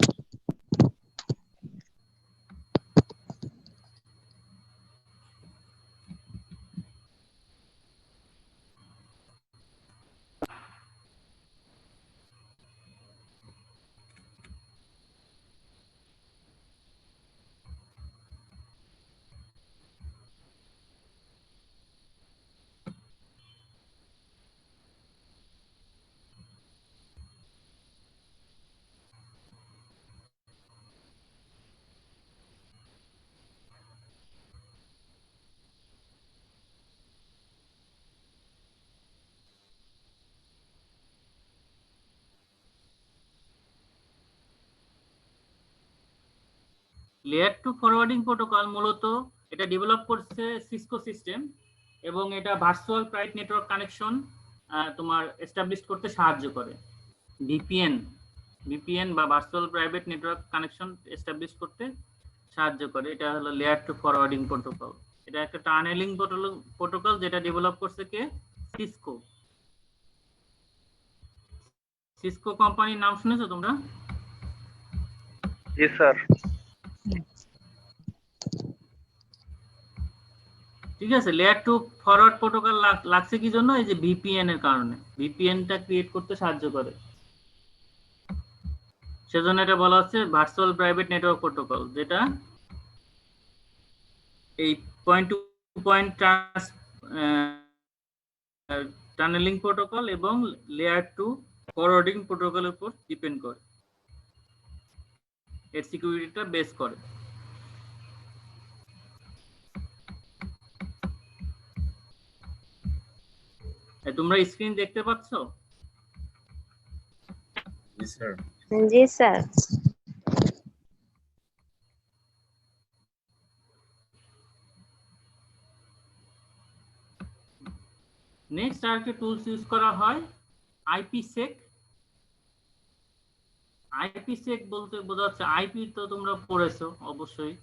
Layer two forwarding protocol মূলত এটা ডেভেলপ করছে সিসকো সিস্টেম এবং এটা ভার্চুয়াল প্রাইভেট নেটওয়ার্ক কানেকশন তোমার এস্টাবলিশ করতে সাহায্য করে। ভিপিএন বা virtual private network connection establish করতে সাহায্য করে। এটা হলো লেয়ার টু ফরওয়ার্ডিং প্রোটোকল। এটা একটা টানেলিং প্রোটোকল যেটা ডেভেলপ করছে কে, সিসকো কোম্পানির নাম শুনেছো তোমরা?
জি স্যার।
ঠিক আছে, লেয়ার টু ফরওয়ার্ড প্রোটোকল লাগছে কি জন্য? এই যে ভিপিএন এর কারণে, ভিপিএনটা ক্রিয়েট করতে সাহায্য করে, সেজন্য এটা বলা হচ্ছে ভার্চুয়াল প্রাইভেট নেটওয়ার্ক প্রোটোকল, যেটা এই point to point tunnelling protocol এবং লেয়ার টু ফরওয়ার্ডিং প্রোটোকলের উপর ডিপেন্ড করে, এর সিকিউরিটিটা বেস করে। তোমরা স্ক্রিন দেখতে পাচ্ছ?
জি স্যার।
জি স্যার।
নেক্সট আরেকটা টুলস ইউজ করা হয় আইপিসেক। আইপিসেক বলতে বোঝাচ্ছে, আইপি তো তোমরা পড়েছো অবশ্যই।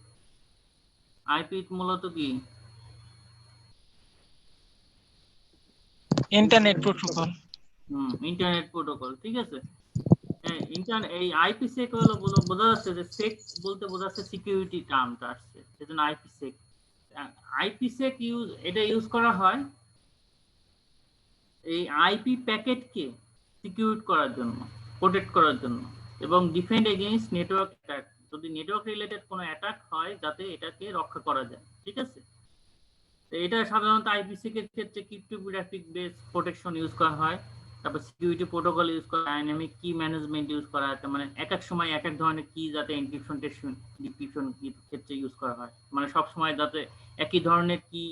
আইপি মূলত কি?
Internet protocol.
Internet protocol. ঠিক আছে, এই আইপিসেক হলো বোঝা যাচ্ছে যে সেক বলতে বোঝাচ্ছে সিকিউরিটি টার্মটা আসছে, সেজন্য আইপিসেক। আইপিসেক এটা ইউজ করা হয় এই আইপি প্যাকেটকে সিকিউর করার জন্য, প্রোটেক্ট করার জন্য এবং ডিফেন্ড এগেইনস্ট নেটওয়ার্ক অ্যাটাক। যদি নেটওয়ার্ক রিলেটেড কোনো অ্যাটাক হয় যাতে এটাকে রক্ষা করা যায়। ঠিক আছে, তো এটা সাধারণত আইপিসেক এর ক্ষেত্রে ক্রিপ্টোগ্রাফিক বেস প্রোটেকশন ইউজ করা হয়, তারপর সিকিউরিটি প্রোটোকল ইউজ করা, ডাইনামিক কি ম্যানেজমেন্ট ইউজ করা হয়, মানে এক এক সময় এক এক ধরনের কি যাতে এনক্রিপশন ডিক্রিপশন ক্ষেত্রে ইউজ করা হয়, মানে সব সময় যাতে একই ধরনের কি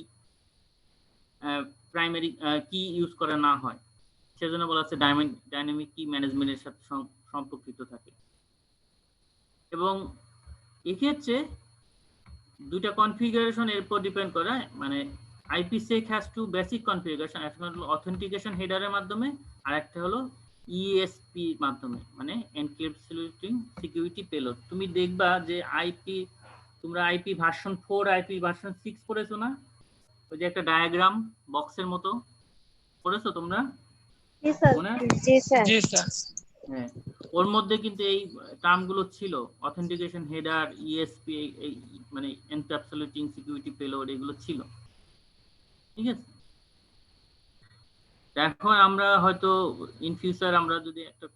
প্রাইমারি কি ইউজ করা না হয়, সেজন্য বলা হচ্ছে ডাইনামিক কি ম্যানেজমেন্টের সাথে সম্পর্কিত থাকে। এবং এক্ষেত্রে দুইটা কনফিগারেশন এর উপর ডিপেন্ড করে, মানে IPsec has two basic configuration, একটা হলো অথেন্টিকেশন হেডারের মাধ্যমে আর একটা হলো ESP মাধ্যমে, মানে এনক্যাপসুলেটিং সিকিউরিটি পেলোড। তুমি দেখবা যে তোমরা আইপি ভার্সন 4 আইপি ভার্সন 6 পড়েছো না? ওই যে একটা ডায়াগ্রাম বক্সের মতো পড়েছো তোমরা?
জি স্যার। জি স্যার।
জি স্যার।
হ্যাঁ, ওর মধ্যে কিন্তু এই টার্মগুলো ছিল, অথেন্টিকেশন হেডার, ESP, মানে এনক্যাপসুলেটিং সিকিউরিটি পেলোড, এগুলো ছিল। ঠিক আছে। এখন আমরা হয়তো ইন ফিউচার আমরা যদি একটা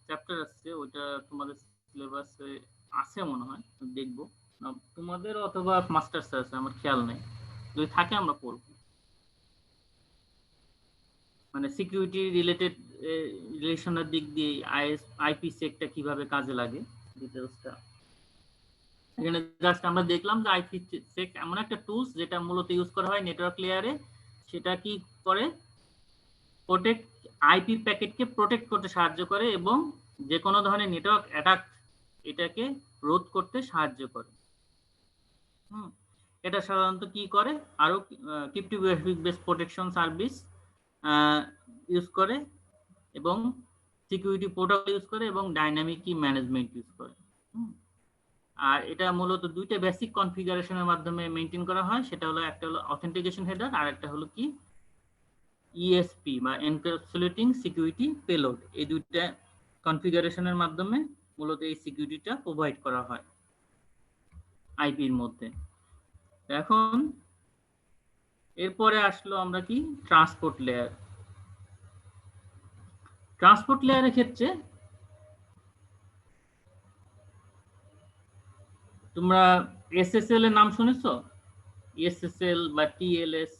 চ্যাপ্টার আসছে ওটা তোমাদের সিলেবাসে আছে মনে হয়, দেখবো না তোমাদের অথবা মাস্টার্সে আছে আমার খেয়াল নেই, যদি থাকে আমরা পড়ব। মানে সিকিউরিটি রিলেটেড রিলেশনের দিক দিয়ে আইপি সেকটা কিভাবে কাজে লাগে ডিটেইলসটা এখানে জাস্ট আমরা দেখলাম যে আইপি সেক এমন একটা টুলস যেটা মূলত ইউজ করা হয় নেটওয়ার্ক লেয়ারে। সেটা কি করে, প্রোটেক্ট আইপি প্যাকেটকে প্রোটেক্ট করতে সাহায্য করে এবং যে কোনো ধরনের নেটওয়ার্ক অ্যাটাক এটাকে রোধ করতে সাহায্য করে। এটা সাধারণত কি করে, আরো cryptographic base protection service use করে এবং সিকিউরিটি প্রোটোকল ইউজ করে এবং ডাইনামিক কি ম্যানেজমেন্ট ইউজ করে। আর এটা মূলত দুইটা বেসিক কনফিগারেশনের মাধ্যমে মেইনটেইন করা হয়, সেটা হলো একটা হলো অথেন্টিকেশন হেডার আর একটা হলো কি ইএসপি বা এনক্যাপসুলেটিং সিকিউরিটি পেলোড। এই দুইটা কনফিগারেশনের মাধ্যমে মূলত এই সিকিউরিটিটা প্রোভাইড করা হয় আইপির মধ্যে। এখন এরপরে আসলো আমরা কি ট্রান্সপোর্ট লেয়ার। ট্রান্সপোর্ট লেয়ারের ক্ষেত্রে তোমরা এসএসএল এর নাম শুনেছো? এসএসএল বা টিএলএস।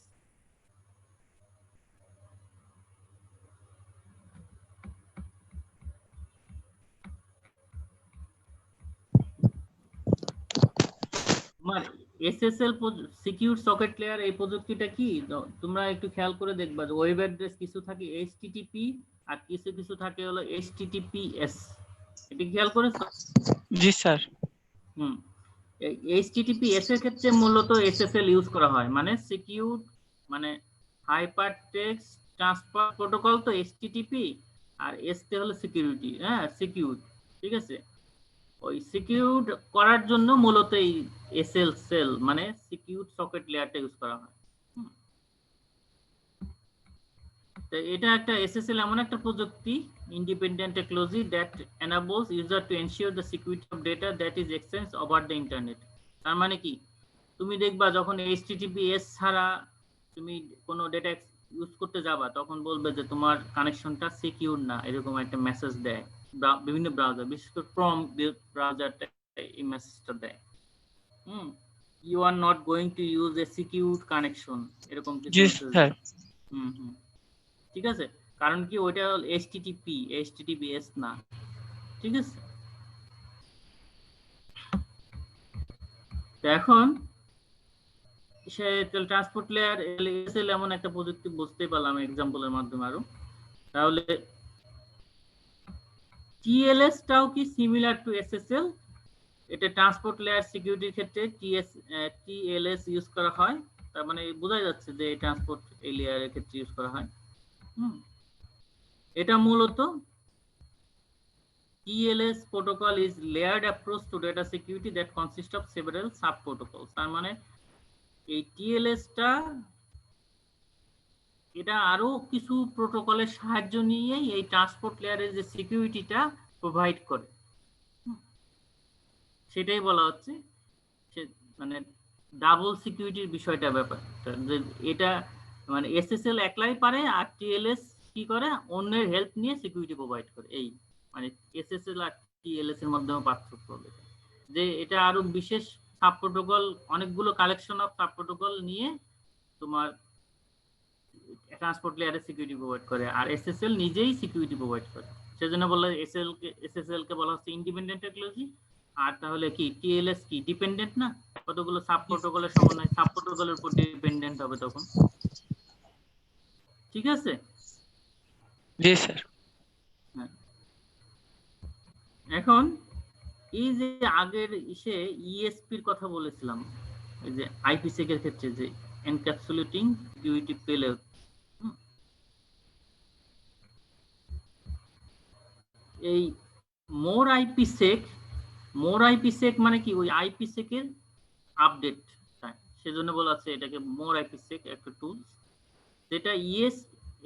তোমার এসএসএল সিকিউর সকেট লেয়ার এই প্রযুক্তিটা কি তোমরা একটু খেয়াল করে দেখবা যে ওয়েব অ্যাড্রেস কিছু থাকে এইচটিটিপি আর কিছু কিছু থাকে হলো এইচটিটিপিএস। এটা খেয়াল করেছো?
জি স্যার।
এইচটিটিপিএস এর ক্ষেত্রে মূলত এসএসএল ইউজ করা হয়, মানে সিকিউর মানে হাইপার টেক্সট ট্রান্সফার প্রোটোকল। তো এইচটিটিপি আর এস তে হলো সিকিউরিটি, হ্যাঁ সিকিউর, ঠিক আছে। ওই সিকিউর করার জন্য মূলত এই এসএসএল মানে সিকিউর সকেট লেয়ারটা ইউজ করা হয়। তো এটা একটা এসএসএল এমন একটা প্রযুক্তি independent technology that এনাবলস user to ensure the security of data that is exchange over the internet. তার মানে কি, তুমি দেখবা যখন এইচটিটিপিএস ছাড়া তুমি কোনো ডেটা ইউজ করতে যাবা তখন বলবে যে তোমার কানেকশনটা সিকিউর না, এরকম একটা মেসেজ দেয় বিভিন্ন ব্রাউজার, বিশেষ করে ক্রোম ব্রাউজারটা এই মেসেজটা দেয়। You are not going to use a secure connection, এরকম কিছু মেসেজ দেয়। ঠিক আছে, কারণ কি ওইটা হল এইচটিটিপি, এইচটিটিপিএস না, ঠিক আছে। এখন সে ট্রান্সপোর্ট লেয়ার এসএল এমন একটা প্রযুক্তি বুঝতে পারলাম এক্সাম্পলের মাধ্যমে আরো। তাহলে টিএলএস টাও কি সিমিলার টু এসএসএল? এটা ট্রান্সপোর্ট লেয়ার সিকিউরিটির ক্ষেত্রে টিএলএস ইউজ করা হয়। তার মানে বোঝা যাচ্ছে যে ট্রান্সপোর্ট এই লেয়ারের ক্ষেত্রে ইউজ করা হয়। এটা মূলত TLS protocol is layered approach to data security that consists of several sub protocols. তার মানে এই TLS টা এটা আরো কিছু প্রোটোকলের সাহায্য নিয়ে এই ট্রান্সপোর্ট লেয়ারের যে সিকিউরিটিটা প্রোভাইড করে, সেটাই বলা হচ্ছে মানে ডাবল সিকিউরিটির বিষয়টা ব্যাপারটা। যে এটা মানে এসএসএল একলাই পারে আর TLS কি করে, অন্যের হেল্প নিয়ে সিকিউরিটি প্রোভাইড করে। এই মানে এসএসএল আর টিএলএস এর মধ্যে পার্থক্য হবে যে এটা আরো বিশেষ সাব প্রোটোকল, অনেকগুলো কালেকশন অফ সাব প্রোটোকল নিয়ে তোমার ট্রান্সপোর্ট লেয়ারে সিকিউরিটি প্রোভাইড করে, আর এসএসএল নিজেই সিকিউরিটি প্রোভাইড করে। সেজন্য বলা এসএসএল কে বলা হচ্ছে ইন্ডিপেন্ডেন্ট টেকনোলজি। আর তাহলে কি টিএলএস কি ডিপেন্ডেন্ট না, কতগুলো সাব প্রোটোকলের সমন্বয়, সাব প্রোটোকলের উপর ডিপেন্ডেন্ট হবে তখন। ঠিক আছে?
জি স্যার।
এখন এই যে আগের ইসে ইএসপির কথা বলেছিলাম, এই যে আইপিসেক এর ক্ষেত্রে যে এনক্যাপসুলেটিং সিকিউরিটি পেলোড, এই মোর আইপিসেক মানে কি ওই আইপিসেক এর আপডেট, সেজন্য বলা আছে এটাকে মোর আইপিসেক একটা টুলস। যেটা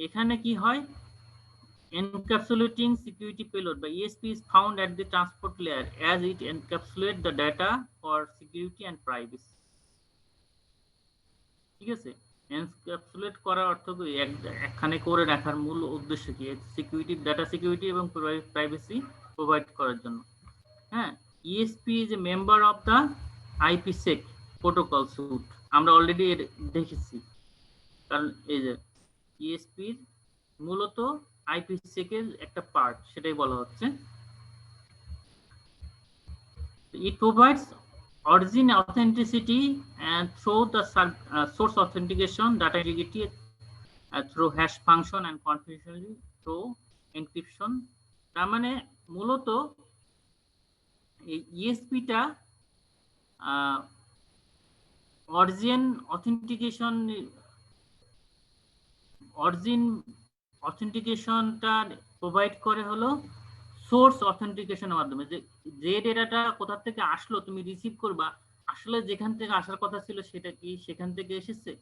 এখানে কি হয়, encapsulating security payload by ESP is found at the transport layer as it encapsulates the data for security and privacy. ঠিক আছে, এনক্যাপসুলেট করার অর্থ কি একখানে করে রাখার মূল উদ্দেশ্য কি সিকিউরিটি ডাটা সিকিউরিটি এবং প্রাইভেসি প্রোভাইড করার জন্য হ্যাঁ ESP is a member of the IPsec protocol suite আমরা অলরেডি দেখেছি কারণ এই যে ESP মূলত IPsec এর একটা পার্ট সেটাই বলা হচ্ছে it provides origin authenticity and through the source authentication data integrity through hash function and confidentiality through encryption তার মানে মূলত এই ESP টা অরিজিন অথেন্টিকেশনটা প্রোভাইড করে হলো সোর্স অথেন্টিকেশনের মাধ্যমে যে ডেটাটা কোথা থেকে আসলো তুমি রিসিভ করবা আসলে যেখান থেকে আসার কথা ছিল সেটা কি সেখান থেকে এসেছে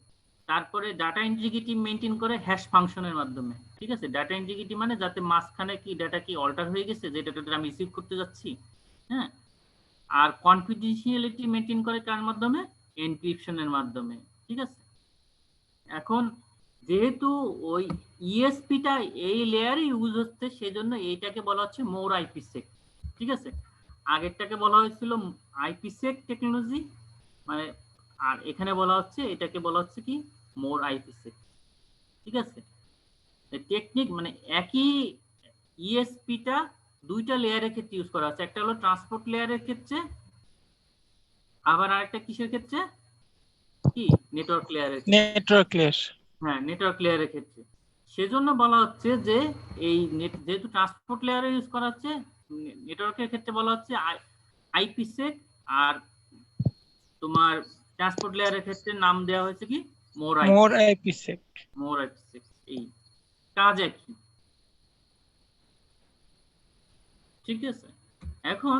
তারপরে ডাটা ইন্টিগ্রিটি মেইনটেইন করে হ্যাশ ফাংশনের মাধ্যমে ঠিক আছে ডাটা ইন্টিগ্রিটি মানে যাতে মাঝখানে কি ডাটা কি অল্টার হয়ে গেছে যে ডাটাটা আমি রিসিভ করতে যাচ্ছি হ্যাঁ আর কনফিডেন্সিয়ালিটি মেইনটেইন করে কার মাধ্যমে এনক্রিপশনের মাধ্যমে ঠিক আছে এখন যেহেতু ওই ইএসপিটা এই লেয়ারে ইউজ হচ্ছে সেজন্য এইটাকে বলা হচ্ছে মোর IPsec ঠিক আছে আগেরটাকে বলা হয়েছিল IPsec টেকনোলজি মানে আর এখানে বলা হচ্ছে এটাকে বলা হচ্ছে কি মোর IPsec ঠিক আছে টেকনিক মানে একই ইএসপিটা দুইটা লেয়ারের ক্ষেত্রে ইউজ করা হচ্ছে একটা হলো ট্রান্সপোর্ট লেয়ারের ক্ষেত্রে আবার আরেকটা কিসের ক্ষেত্রে কি নেটওয়ার্ক লেয়ারের হ্যাঁ নেটওয়ার্ক লেয়ারের ক্ষেত্রে সেজন্য বলা হচ্ছে যে এই যেহেতু ট্রান্সপোর্ট লেয়ারে ইউজ করা হচ্ছে নেটওয়ার্কের ক্ষেত্রে বলা হচ্ছে IPsec আর তোমার ট্রান্সপোর্ট লেয়ারের ক্ষেত্রে নাম দেওয়া হয়েছে কি মোর IPsec এই কাজ একই ঠিক আছে এখন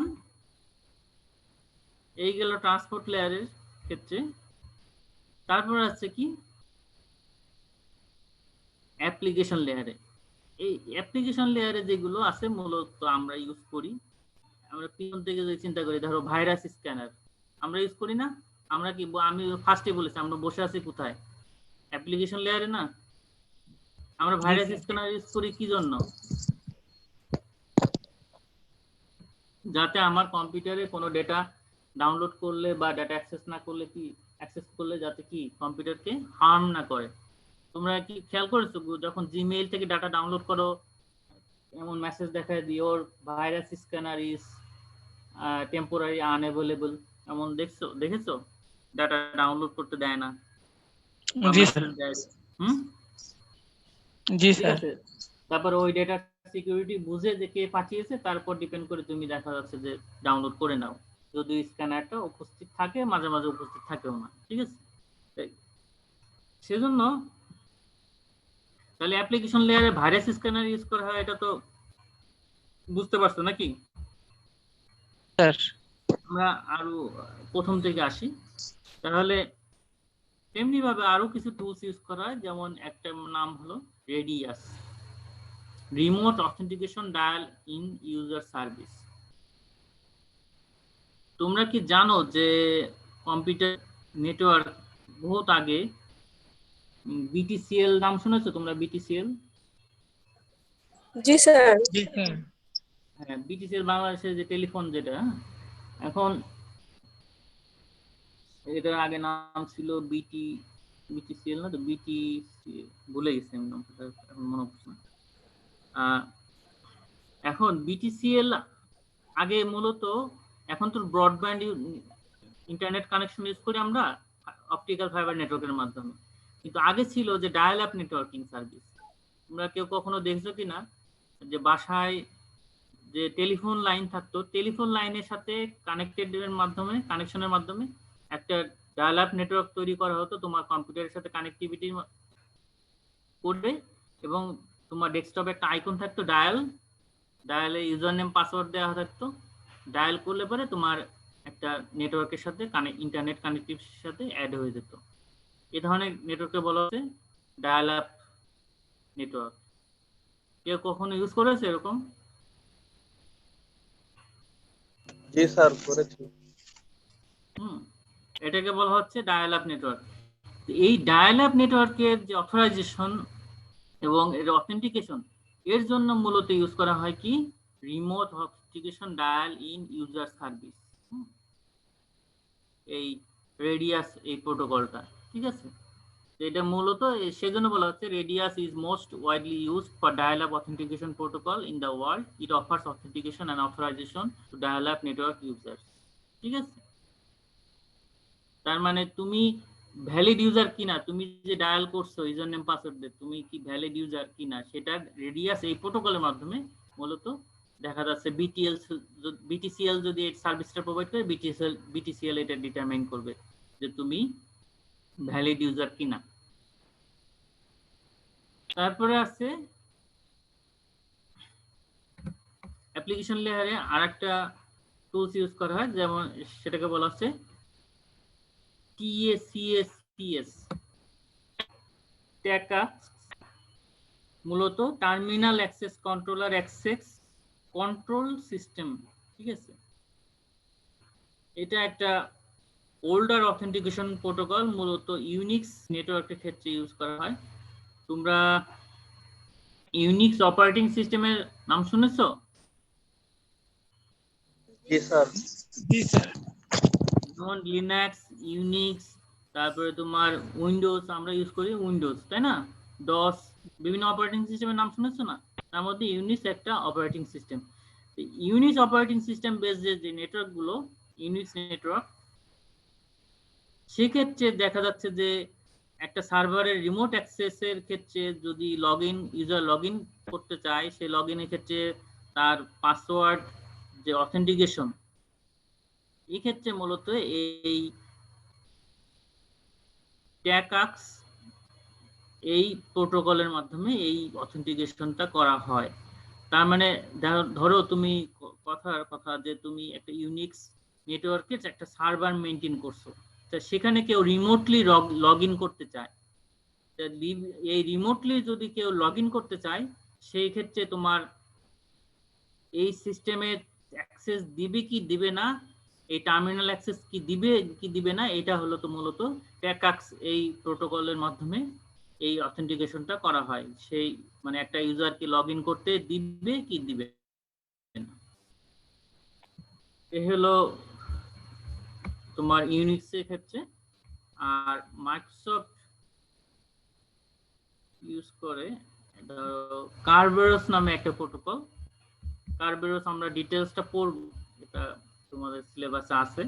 এই গেল ট্রান্সপোর্ট লেয়ারের ক্ষেত্রে তারপর আছে কি অ্যাপ্লিকেশন লেয়ারে এই অ্যাপ্লিকেশন লেয়ারে যেগুলো আছে মূলত আমরা ইউজ করি আমরা পিছন থেকে যদি চিন্তা করি ধরো ভাইরাস স্ক্যানার আমরা ইউজ করি না আমরা কি আমি ফার্স্টে বলেছি আমরা বসে আছি কোথায় অ্যাপ্লিকেশন লেয়ারে না আমরা ভাইরাস স্ক্যানার ইউজ করি কি জন্য যাতে আমার কম্পিউটারে কোনো ডেটা ডাউনলোড করলে বা ডেটা অ্যাক্সেস করলে যাতে কি কম্পিউটারকে হার্ম না করে তোমরা কি খেয়াল করেছো যখন জিমেইল থেকে ডাটা ডাউনলোড করো এমন মেসেজ দেখায় your virus scanner is temporary unavailable এমন দেখেছো ডাটা ডাউনলোড করতে দেয় না
জি স্যার জি স্যার
তারপর ওই ডেটা সিকিউরিটি বুঝে যে কে পাঠিয়েছে তারপর ডিপেন্ড করে তুমি দেখা যাচ্ছে যে ডাউনলোড করে নাও যদি স্ক্যানারটা উপস্থিত থাকে মাঝে মাঝে উপস্থিত থাকেও না ঠিক আছে সেজন্য তাহলে অ্যাপ্লিকেশন লেয়ারে ভাইরাস স্ক্যানার ইউজ করা হয় এটা তো বুঝতে পারছো নাকি
স্যার
আমরা আরো প্রথম থেকে আসি তাহলে তেমনি ভাবে আরো কিছু টুলস ইউজ করা হয় যেমন একটা নাম হলো radius remote authentication dial in user service তোমরা কি জানো যে কম্পিউটার নেটওয়ার্ক বহুত আগে BTCL নাম শুনেছো তোমরা BTCL
জি স্যার
হ্যাঁ BTCL বাংলাদেশের যে টেলিফোন যেটা এখন এটার আগে নাম ছিল BTCL না তো ভুলে গেছি আমি নামটা এখন মনে পড়ছে না এখন BTCL আগে মূলত এখন তো ব্রডব্যান্ড ইন্টারনেট কানেকশন ইউজ করি আমরা অপটিক্যাল ফাইবার নেটওয়ার্কের মাধ্যমে কিন্তু আগে ছিল যে ডায়াল আপ নেটওয়ার্কিং সার্ভিস তোমরা কেউ কখনো দেখছো কিনা যে বাসায় যে টেলিফোন লাইন থাকতো টেলিফোন লাইনের সাথে কানেকশনের মাধ্যমে একটা ডায়াল আপ নেটওয়ার্ক তৈরি করা হতো তোমার কম্পিউটারের সাথে কানেক্টিভিটি করবে এবং তোমার ডেস্কটপে একটা আইকন থাকতো ডায়ালে ইউজার নেম পাসওয়ার্ড দেওয়া থাকতো ডায়াল করলে পরে তোমার একটা নেটওয়ার্কের সাথে ইন্টারনেট কানেক্টিভিটির সাথে অ্যাড হয়ে যেত এই ধরনের নেটওয়ার্ককে বলা হচ্ছে ডায়াল আপ নেটওয়ার্ক কেউ কখনো ইউজ করেছে এরকম
জি স্যার করেছি
এটাকে বলা হচ্ছে ডায়াল আপ নেটওয়ার্ক
তো এই ডায়াল আপ নেটওয়ার্কের যে অথরাইজেশন এবং এর অথেন্টিকেশন এর জন্য মূলত ইউজ করা হয় কি remote authentication dial in user service, এই রেডিয়াস এই প্রোটোকলটা, ঠিক আছে। এটা মূলত সেজন্য বলা হচ্ছে RADIUS is most widely used for dial up authentication protocol in the world. It offers authentication and authorisation to dial up network users, ঠিক আছে। তার মানে তুমি ভ্যালিড ইউজার কিনা, তুমি যে ডায়াল করছো ইউজার নেম পাসওয়ার্ড দিয়ে, তুমি কি ভ্যালিড ইউজার কিনা সেটা রেডিয়াস এই প্রোটোকলের মাধ্যমে মূলত দেখা যাচ্ছে। বিটিসিএল যদি এই সার্ভিসটা প্রোভাইড করে, বিটিসিএল এটা ডিটারমাইন করবে যে তুমি ভ্যালিড ইউজার কিনা। তারপরে আছে অ্যাপ্লিকেশন লেয়ারে আরেকটা টুলস ইউজ করা হয়, যেমন সেটাকে বলা হচ্ছে TACSPS, TACA, মূলত terminal access controller access control system, ঠিক আছে। এটা একটা ওল্ডার অথেন্টিকেশন প্রোটোকল, মূলত ইউনিক্স নেটওয়ার্কের ক্ষেত্রে ইউজ করা হয়। তোমরা ইউনিক্স অপারেটিং সিস্টেমের নাম শুনেছো?
জি স্যার।
জি স্যার।
যেমন লিনাক্স, ইউনিক্স, তারপরে তোমার উইন্ডোজ, আমরা ইউজ করি উইন্ডোজ, তাই না? ডস, বিভিন্ন অপারেটিং সিস্টেমের নাম শুনেছো না? তার মধ্যে ইউনিক্স একটা operating system. Unix operating system base যে নেটওয়ার্ক গুলো, ইউনিক্স নেটওয়ার্ক, সেক্ষেত্রে দেখা যাচ্ছে যে একটা সার্ভারের রিমোট অ্যাক্সেসের ক্ষেত্রে যদি ইউজার লগ ইন করতে চায়, সে লগ ইনের ক্ষেত্রে তার পাসওয়ার্ড যে অথেন্টিকেশন, এই ক্ষেত্রে মূলত এই ট্যাকাক্স এই প্রোটোকলের মাধ্যমে এই অথেন্টিকেশনটা করা হয়। তার মানে ধরো তুমি কথার কথা যে তুমি একটা ইউনিক্স নেটওয়ার্কের একটা সার্ভার মেইনটেইন করছো, তা সেখানে কেউ রিমোটলি লগ ইন করতে চায়, এই রিমোটলি যদি কেউ লগ ইন করতে চায়, সেই ক্ষেত্রে তোমার এই সিস্টেমের অ্যাক্সেস দিবে কি দিবে না, এই টার্মিনাল অ্যাক্সেস কি দিবে না, এটা হলো তো মূলত ট্যাকাক্স এই প্রোটোকলের মাধ্যমে এই অথেন্টিকেশনটা করা হয়। সেই মানে একটা ইউজারকে লগ ইন করতে দিবে কি দিবে না। এই হলো তোমার ইউনিক্স এর ক্ষেত্রে। আর মাইক্রোসফট ইউজ করে কারবেরস নামে একটা প্রোটোকল। কারবেরস আমরা ডিটেইলসটা পড়ব, এটা তোমাদের সিলেবাসে আছে,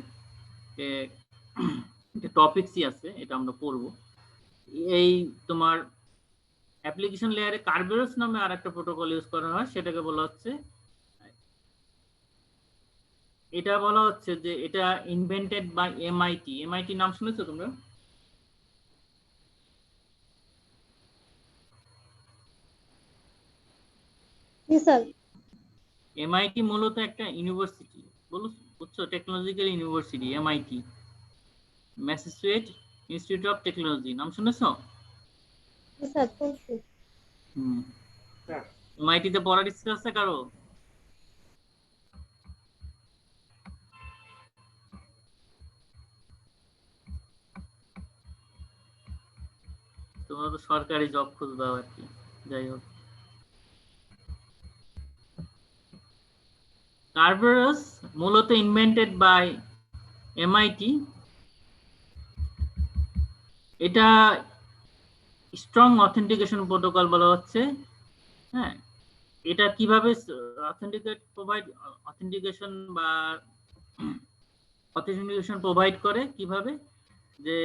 এটা টপিকসই আছে, এটা আমরা পড়ব। এই তোমার অ্যাপ্লিকেশন লেয়ারে কারবেরস নামে আরেকটা প্রোটোকল ইউজ করা হয়, সেটাকে বলা হচ্ছে, এটা বলা হচ্ছে যে এটা ইনভেন্টেড বাই এমআইটি। এমআইটি নাম শুনেছো তোমরা?
জি স্যার।
এমআইটি মূলত একটা ইউনিভার্সিটি, বুঝছো, technological university. MIT, Massachusetts institute of technology, নাম শুনেছো?
জি স্যার শুনছি।
এমআইটি তে পড়ার ইচ্ছা আছে কারো? তোমরা তো সরকারি জব খুঁজবা আর কি, যাই হোক। কারবেরস মূলত ইনভেন্টেড বাই এমআইটি। এটা স্ট্রং অথেন্টিকেশন প্রোটোকল বলা হচ্ছে। হ্যাঁ, এটা কিভাবে অথেন্টিকেশন প্রোভাইড করে, কিভাবে, যে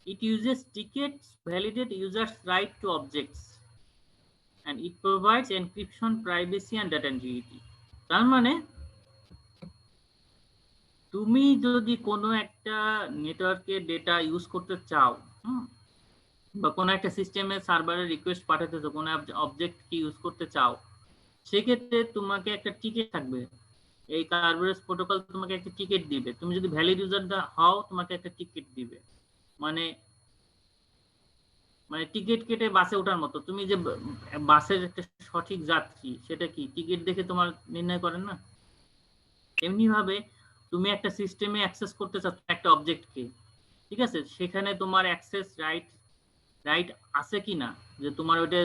it uses tickets validate users right to objects and it provides encryption, privacy and data integrity. তার মানে তুমি যদি কোনো একটা নেটওয়ার্কে ডেটা ইউজ করতে চাও, বা কোনো একটা সিস্টেমে সার্ভারে রিকোয়েস্ট পাঠাতে চাও, কোনো অবজেক্ট কি ইউজ করতে চাও, সেক্ষেত্রে তোমাকে একটা টিকেট থাকবে। এই কারবেরস প্রোটোকল তোমাকে একটা টিকেট দিবে। তুমি যদি ভ্যালিড ইউজার হও, তোমাকে একটা টিকেট দিবে। মানে টিকিট কেটে বাসে ওঠার মতো। তুমি যে বাসের একটা সঠিক যাত্রী, সেটা কি টিকিট দেখে তোমার নির্ণয় করেন না? এমনি ভাবে তুমি একটা সিস্টেমে অ্যাক্সেস করতে চাচ্ছ একটা অবজেক্টকে, ঠিক আছে, সেখানে তোমার অ্যাক্সেস রাইট আছে কিনা, যে তোমার ওইটা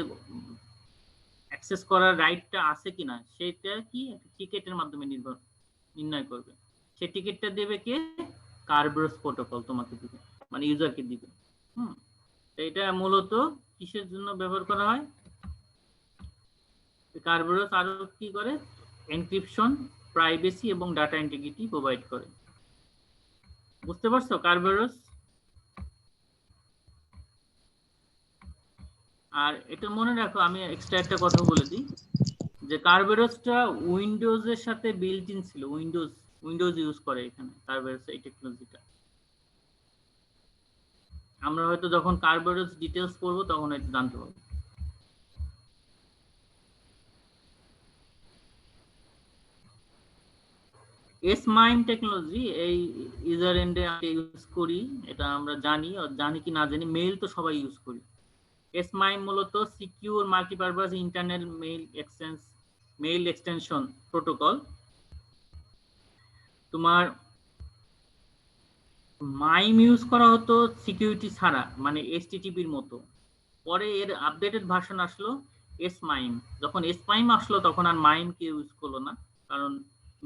অ্যাক্সেস করার রাইটটা আছে কিনা, সেটা কি টিকেটের মাধ্যমে নির্ণয় করবে। সেই টিকেটটা দেবে কে? কারবারস প্রোটোকল তোমাকে দিবে, মানে ইউজারকে দিবে। এটা মূলত কিসের জন্য ব্যবহার করা হয়? কারবারস আরো কি করে? এনক্রিপশন, প্রাইভেসি এবং ডাটা ইন্টিগ্রিটি প্রোভাইড করে। বুঝতে পারছো কারবারস? আর এটা মনে রাখো, আমি এক্সট্রা একটা কথা বলে দিই, যে কারবারসটা উইন্ডোজের সাথে বিল্ট ইন ছিল। উইন্ডোজ ইউজ করে এখানে কারবারস এই টেকনোলজিটা। আমরা হয়তো যখন কারবারস ডিটেইলস পড়বো তখন এটা জানতে পারবো। এসমাইম টেকনোলজি এই ইউজার এন্ডে ইউজ করি, এটা আমরা জানি কি না জানি, মেইল তো সবাই ইউজ করি। এসমাইম মূলত secure multipurpose internal mail extension protocol. তোমার মাইম ইউজ করা হতো সিকিউরিটি ছাড়া, মানে এইচটিটিপির মতো। পরে এর আপডেটেড ভার্সন আসলো এসমাইম। যখন এসমাইম আসলো তখন আর মাইম কে ইউজ করলো না, কারণ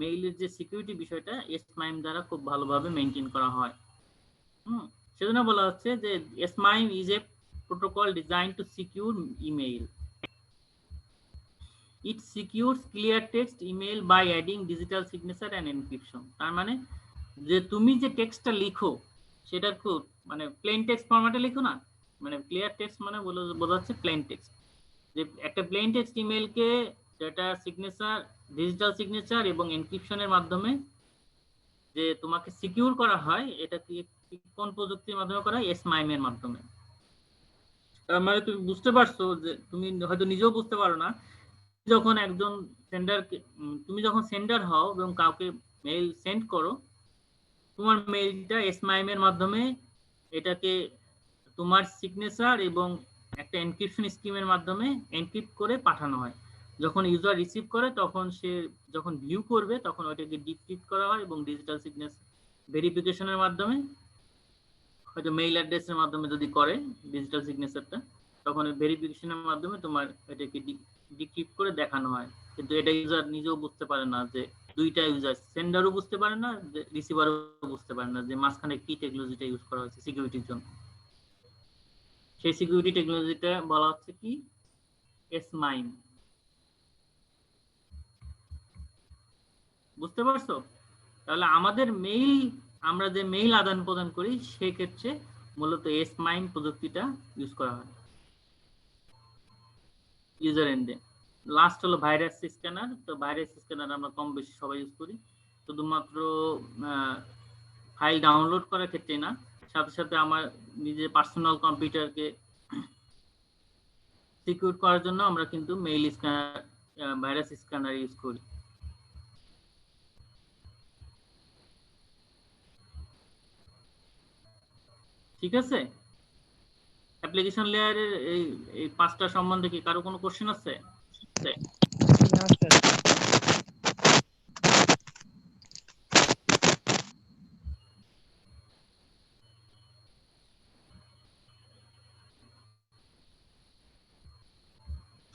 মেইলের যে সিকিউরিটি বিষয়টা এসমাইম দ্বারা খুব ভালোভাবে মেনটেন করা হয়। সেজন্য বলা হচ্ছে যে SMIME is a protocol designed to secure email. It secures clear text email by adding digital signature and encryption. তার মানে যে তুমি যে টেক্সটটা লিখো সেটা খুব মানে প্লেন টেক্সট ফরম্যাটে লিখো না, মানে ক্লিয়ার টেক্সট মানে বোঝা যাচ্ছে প্লেন টেক্সট। যে একটা প্লেন টেক্সট ইমেলকে যেটা সিগনেচার, ডিজিটাল সিগনেচার এবং এনক্রিপশনের মাধ্যমে যে তোমাকে সিকিউর করা হয়, এটা কি কোন প্রযুক্তির মাধ্যমে করা হয়? এসমাইম এর মাধ্যমে। মানে তুমি বুঝতে পারছো যে তুমি হয়তো নিজেও বুঝতে পারো না, যখন একজন তুমি যখন সেন্ডার হও এবং কাউকে মেইল সেন্ড করো, তোমার মেইলটা এসমাইম এর মাধ্যমে এটাকে তোমার সিগনেচার এবং একটা এনক্রিপশন স্কিমের মাধ্যমে এনক্রিপ্ট করে পাঠানো হয়। যখন ইউজার রিসিভ করে তখন সে যখন ভিউ করবে তখন ওইটাকে ডিক্রিপ্ট করা হয় এবং ডিজিটাল সিগনেচার ভেরিফিকেশনের মাধ্যমে, হয়তো মেইল অ্যাড্রেসের মাধ্যমে যদি করে ডিজিটাল সিগনেচারটা, তখন ভেরিফিকেশনের মাধ্যমে তোমার এটাকে ডিক্রিপ্ট করে দেখানো হয়। কিন্তু এটা ইউজার নিজেও বুঝতে পারে না, যে দুইটা ইউজার, সেন্ডারও বুঝতে পারে না, যে রিসিভারও বুঝতে পারে না যে মাঝখানে কি টেকনোলজিটা ইউজ করা হয়েছে সিকিউরিটির জন্য। সেই সিকিউরিটি টেকনোলজিটা বলা হচ্ছে কি? এসমাইম। বুঝতে পারছো? তাহলে আমাদের মেইল, আমরা যে মেইল আদান প্রদান করি সেক্ষেত্রে মূলত এসমাইম প্রযুক্তিটা ইউজ করা হয় ইউজার এন্ডে। লাস্ট হলো ভাইরাস স্ক্যানার। তো ভাইরাস স্ক্যানার আমরা কম বেশি সবাই ইউজ করি, শুধুমাত্র ফাইল ডাউনলোড করার ক্ষেত্রে না, সাথে সাথে আমার নিজের পার্সোনাল কম্পিউটারকে সিকিউর করার জন্য আমরা কিন্তু mail scanner, virus scanner use করি। ঠিক আছে? অ্যাপ্লিকেশন লেয়ারের এই পাঁচটা সম্বন্ধে কি কারো কোনো কোশ্চেন আছে?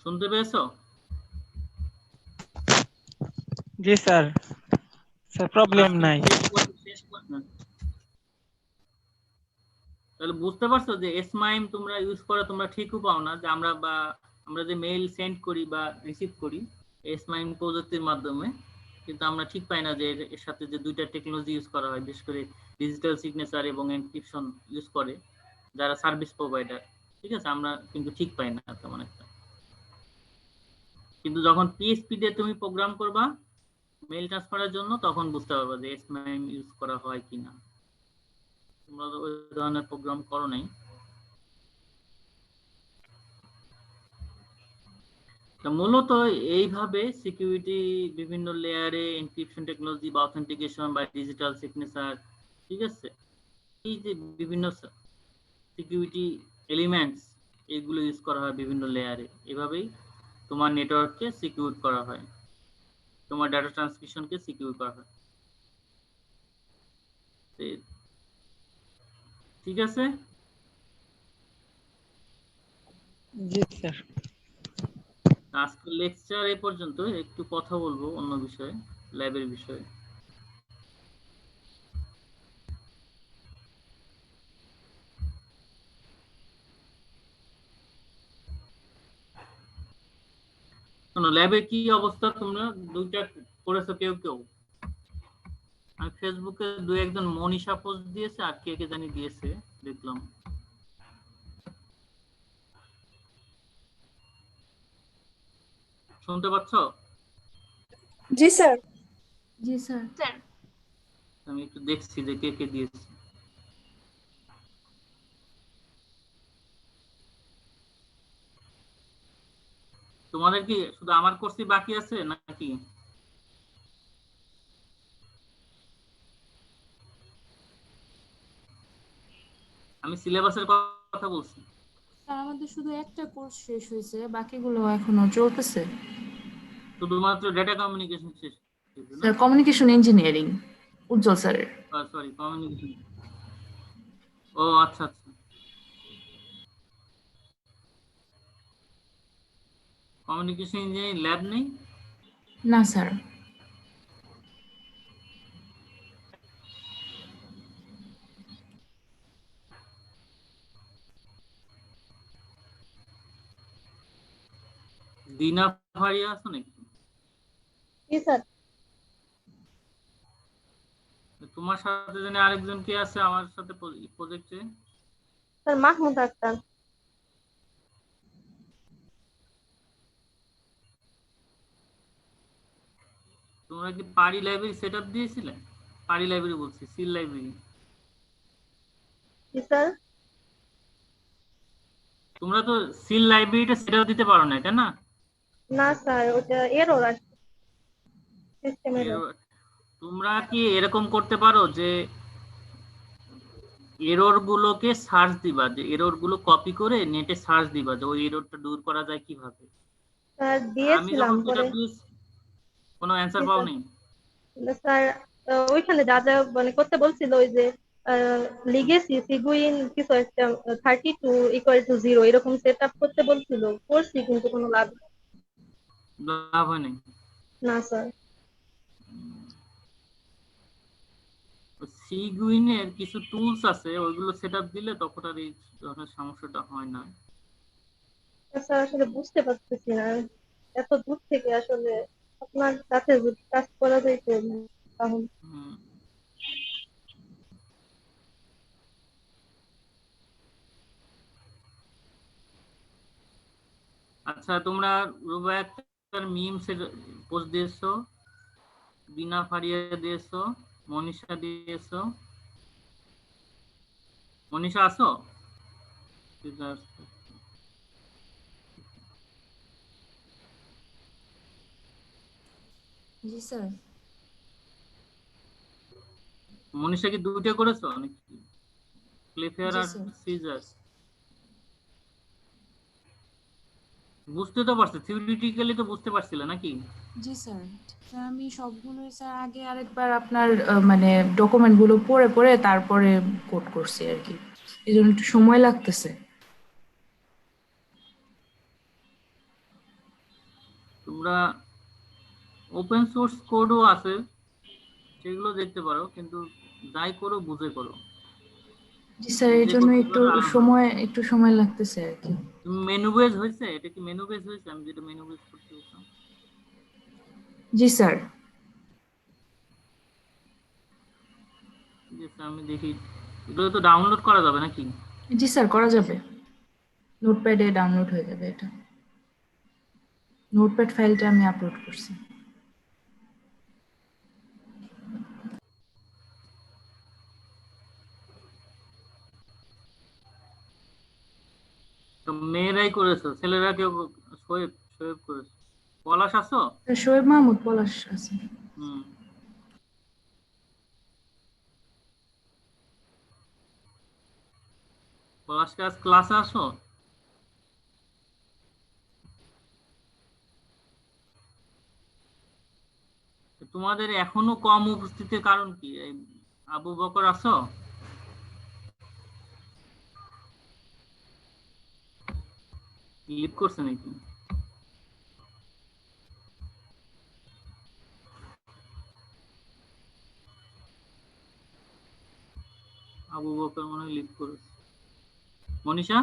শুনতে পেয়েছো?
জি স্যার, স্যার প্রবলেম নাই।
তাহলে বুঝতে পারছো যে এসমাইম তোমরা ইউজ করো, তোমরা ঠিকও পাও না, যে আমরা যে মেইল সেন্ড করি বা রিসিভ করি এসমাইম প্রযুক্তির মাধ্যমে, কিন্তু আমরা ঠিক পাই না যে এর সাথে যে দুইটা টেকনোলজি ইউজ করা হয়, বিশেষ করে ডিজিটাল সিগনেচার এবং এনক্রিপশন ইউজ করে যারা সার্ভিস প্রোভাইডার। ঠিক আছে, আমরা কিন্তু ঠিক পাই না তেমন একটা। কিন্তু যখন পিএইচপি দিয়ে তুমি প্রোগ্রাম করবা মেইল ট্রান্সফারের জন্য, তখন বুঝতে পারবা যে এসমাইম ইউজ করা হয় কিনা। তোমরা ওই ধরনের প্রোগ্রাম করো নাই। মূলত এইভাবে সিকিউরিটি বিভিন্ন লেয়ারে এনক্রিপশন টেকনোলজি বা অথেন্টিকেশন বা ডিজিটাল সিগনেচার, ঠিক আছে, এই যে বিভিন্ন সিকিউরিটি এলিমেন্টস এগুলো ইউজ করা হয় বিভিন্ন লেয়ারে। এভাবেই তোমার নেটওয়ার্ককে সিকিউর করা হয়, তোমার ডাটা ট্রান্সমিশনকে সিকিউর করা হয়। ঠিক আছে?
জি স্যার।
আজকের লেকচার এই পর্যন্ত। একটু কথা বলবো অন্য বিষয়ে, ল্যাবের বিষয়ে। শোনো, ল্যাবে কি অবস্থা? তোমরা দুইটা করেছো কেউ কেউ? আমি ফেসবুকে দু একজন মনীষা পোস্ট দিয়েছে, আর কে কে জানি দিয়েছে দেখলাম। শুনতে পাচ্ছ?
জি স্যার।
জি স্যার।
স্যার
আমি একটু দেখছি যে কে কে দিয়েছে। তোমাদের কি শুধু আমার কোর্সই বাকি আছে নাকি? আমি সিলেবাসের কথা বলছি।
স্যার আমাদের শুধু একটা কোর্স শেষ হয়েছে, বাকিগুলো এখনো চলতেছে।
শুধুমাত্র ডেটা কমিউনিকেশন শেষ হয়েছে না?
স্যার কমিউনিকেশন ইঞ্জিনিয়ারিং উজ্জ্বল স্যারের।
Sorry, communication. ও আচ্ছা আচ্ছা। কমিউনিকেশন ইঞ্জিনিয়ারিং ল্যাব নেই?
না স্যার।
দিনা ভাইয়া আছো নাকি?
জি স্যার।
তোমার সাথে জানি আরেকজন কে আছে আমার সাথে প্রজেক্টে?
স্যার মাহমুদ আক্তার।
তোমরা কি পারি লাইব্রেরি সেটআপ দিয়েছিলে? পারি লাইব্রেরি বলছি, সিল লাইব্রেরি।
জি স্যার।
তোমরা তো সিল লাইব্রেরিটা সেটআপ দিতে পারো না, তাই না?
না স্যার, ওটা এরর আসছে, সিস্টেম এরর।
তোমরা কি এরকম করতে পারো যে এরর গুলোকে সার্চ দিবা, যে এরর গুলো কপি করে নেটে সার্চ দিবা যে ওই এররটা দূর করা যায় কিভাবে?
স্যার
আমি
দিয়েছিলাম
যখন
পরে।
সেটআপ দিয়েছি কোনো
জি
অ্যানসার
স্যার।
পাওনি?
স্যার ওইখানে যা যা মানে করতে বলছিল, ওই যে লিগেসি সিগুইন কিছু একটা 32 = 0 এরকম সেট আপ করতে বলছিল, করছি কিন্তু কোনো লাভ নেই।
লাভ হয় নাই?
না স্যার।
সিগুইনের কিছু টুলস আছে, ওইগুলো সেটআপ দিলে তখন আর এই ধরনের সমস্যাটা হয় না।
স্যার আসলে বুঝতে পারতেছি না, এত দূর থেকে আসলে আপনার সাথে যদি কাজ করা যায় তো তাহলে।
হুম। আচ্ছা, তোমরা রুবা আক্তার মিমসের পোস্ট দিয়েছো, বিনা ফারিয়া দিয়েছো, মনীষা দিয়েছো। মনীষা আছো?
জি স্যার।
মনীষা কি দুইটা করেছো নাকি? ক্লিফেয়ার
জি
আর
স্যার।
সিজার? বুঝতে তো পারছো, থিওরিটিক্যালি তো বুঝতে পারছিলে নাকি?
জি স্যার। স্যার আমি সবগুলো স্যার আগে আরেকবার আপনার মানে ডকুমেন্ট গুলো পড়ে পড়ে তারপরে কোড করছি আর কি, এই জন্য একটু সময় লাগতেছে।
তোমরা ওপেন সোর্স কোডও আছে, সেগুলো দেখতে পারো, কিন্তু যাই করো বুঝে করো।
জি স্যার, এই
বুঝে
জন্য
করতে
একটু
পারলে আরো ভালো।
সময় লাগতেছে আর কি।
মেনু বেজ হয়েছে? এটা কি মেনু বেজ হয়েছে? আমি যেটা মেনু বেজ করতে বলতাম।
জি স্যার।
ঠিক আছে, আমি দেখি। এগুলো তো ডাউনলোড করা যাবে নাকি?
জি স্যার, করা যাবে, নোটপ্যাডে ডাউনলোড হয়ে যাবে এটা। নোটপ্যাড ফাইলটা আমি আপলোড করছি।
তো মেয়েরাই করেছো, ছেলেরা কেউ? শোয়েব শোয়েব করেছো? পলাশ আছো?
স্যার শোয়েব মাহমুদ পলাশ আছে।
হুম। পলাশকে আজ ক্লাসে আসো? তোমাদের এখনো কম উপস্থিতির কারণ কি? এই আবু বকর আছো? লিভ করছে নাকি? আবু বকর মনে হয় লিভ করেছে। মনীষা?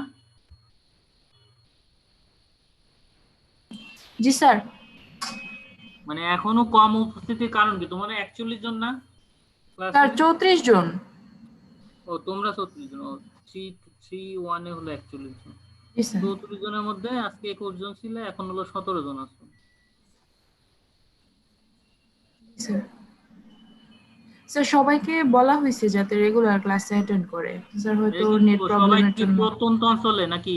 জি স্যার।
মানে এখনো কম উপস্থিতির কারণ কি? তোমার 41 জন না
স্যার
ক্লাসে?
34 জন।
ও তোমরা 34 জন। ও 3-1 এ হলো 41 জন।
জি স্যার।
34 জনের মধ্যে আজকে 21 জন ছিল, এখন হলো 17 জন আছে।
স্যার স্যার সবাইকে বলা হয়েছে যাতে রেগুলার ক্লাসে অ্যাটেন্ড করে, স্যার হয়তো নেট
সবাই
প্রবলেমের
কি
জন্য।
প্রত্যন্ত অঞ্চলে নাকি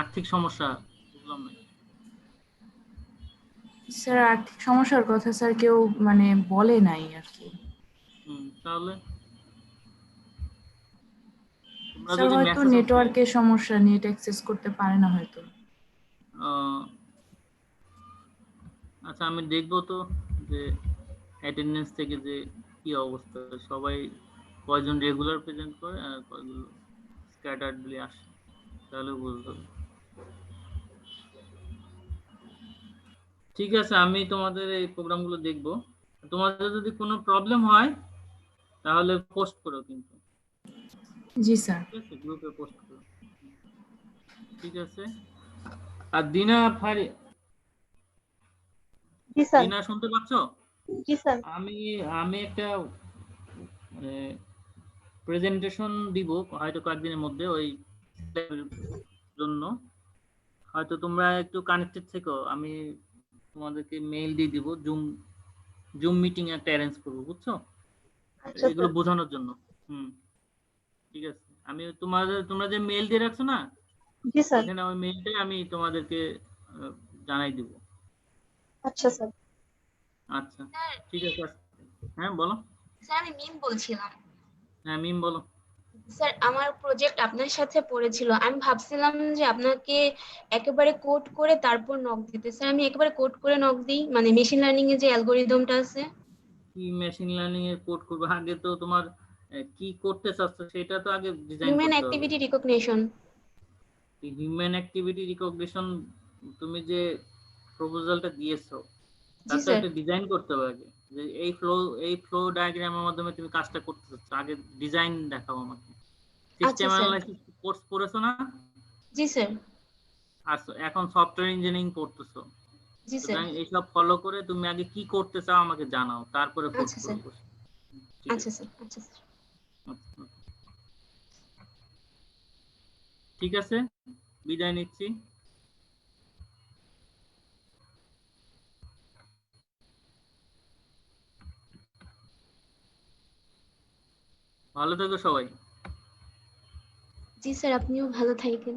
আর্থিক সমস্যা? বুঝলাম না।
স্যার আর্থিক সমস্যার কথা স্যার কেউ মানে বলে নাই আর কি।
তাহলে তোমরা
স্যার
যদি
হয়তো
মেসেজ
নেটওয়ার্কের সমস্যা, নেট অ্যাক্সেস করতে পারে না হয়তো।
আচ্ছা আমি দেখবো তো যে অ্যাটেন্ডেন্স থেকে যে কি অবস্থা, সবাই কয়জন রেগুলার প্রেজেন্ট করে আর কয়গুলো স্ক্যাটার্ডলি আসে, তাহলে বুঝতে হবে। ঠিক আছে, আমি তোমাদের এই প্রোগ্রামগুলো দেখবো। তোমাদের যদি কোনো প্রবলেম হয় তাহলে পোস্ট করো কিন্তু।
জি স্যার।
ঠিক আছে, গ্রুপে পোস্ট করো। ঠিক আছে। আর দিনা ফারি,
জি স্যার।
দিনা শুনতে পাচ্ছ?
জি স্যার।
আমি আমি একটা প্রেজেন্টেশন দিব হয়তো কয়েকদিনের মধ্যে, ওই জন্য হয়তো তোমরা একটু কানেক্টেড থেকো। আমি তোমাদেরকে মেইল দিয়ে দিব, জুম মিটিং একটা অ্যারেঞ্জ করবো, বুঝছো?
আচ্ছা
এগুলো
স্যার।
বোঝানোর জন্য। ঠিক আছে, আমি তোমরা যে মেইল দিয়ে রাখছো না,
জি স্যার।
এখানে ওই মেইলটাই আমি তোমাদেরকে জানাই দিব।
আচ্ছা স্যার।
আচ্ছা ঠিক আছে। হ্যাঁ বলো।
স্যার আমি মিম বলছিলাম।
হ্যাঁ মিম বলো।
স্যার আমার প্রজেক্ট আপনার সাথে পড়েছিল, আমি ভাবছিলাম যে আপনাকে একেবারে কোড করে তারপর নক দিতে। স্যার আমি একেবারে কোড করে নক দিই, মানে মেশিন লার্নিং এর যে অ্যালগরিদমটা আছে।
কি মেশিন লার্নিং এর কোড করবে? আগে তো তোমার কি করতে চাচ্ছ সেটা তো আগে ডিজাইন
হিউম্যান
করতে হবে।
Activity recognition.
Human activity recognition তুমি যে প্রপোজালটা দিয়েছো
জি
তার তো
স্যার।
একটা ডিজাইন করতে হবে আগে, যে এই ফ্লো ডায়াগ্রামের মাধ্যমে তুমি কাজটা করতে চাচ্ছ, আগে ডিজাইন দেখাও আমাকে।
আচ্ছা
সিস্টেম
স্যার।
অ্যানালাইসিস কোর্স পড়েছো না?
জি স্যার।
আর এখন সফটওয়্যার ইঞ্জিনিয়ারিং পড়তেছো,
জি স্যার।
সুতরাং এইসব ফলো করে তুমি আগে কি করতে চাও আমাকে জানাও, তারপরে কোড
আচ্ছা স্যার।
করবো। ঠিক
আচ্ছা
আছে।
স্যার। আচ্ছা স্যার।
আচ্ছা, ঠিক আছে, বিদায় নিচ্ছি। ভালো থেকো সবাই।
জি স্যার, আপনিও ভালো থাকেন।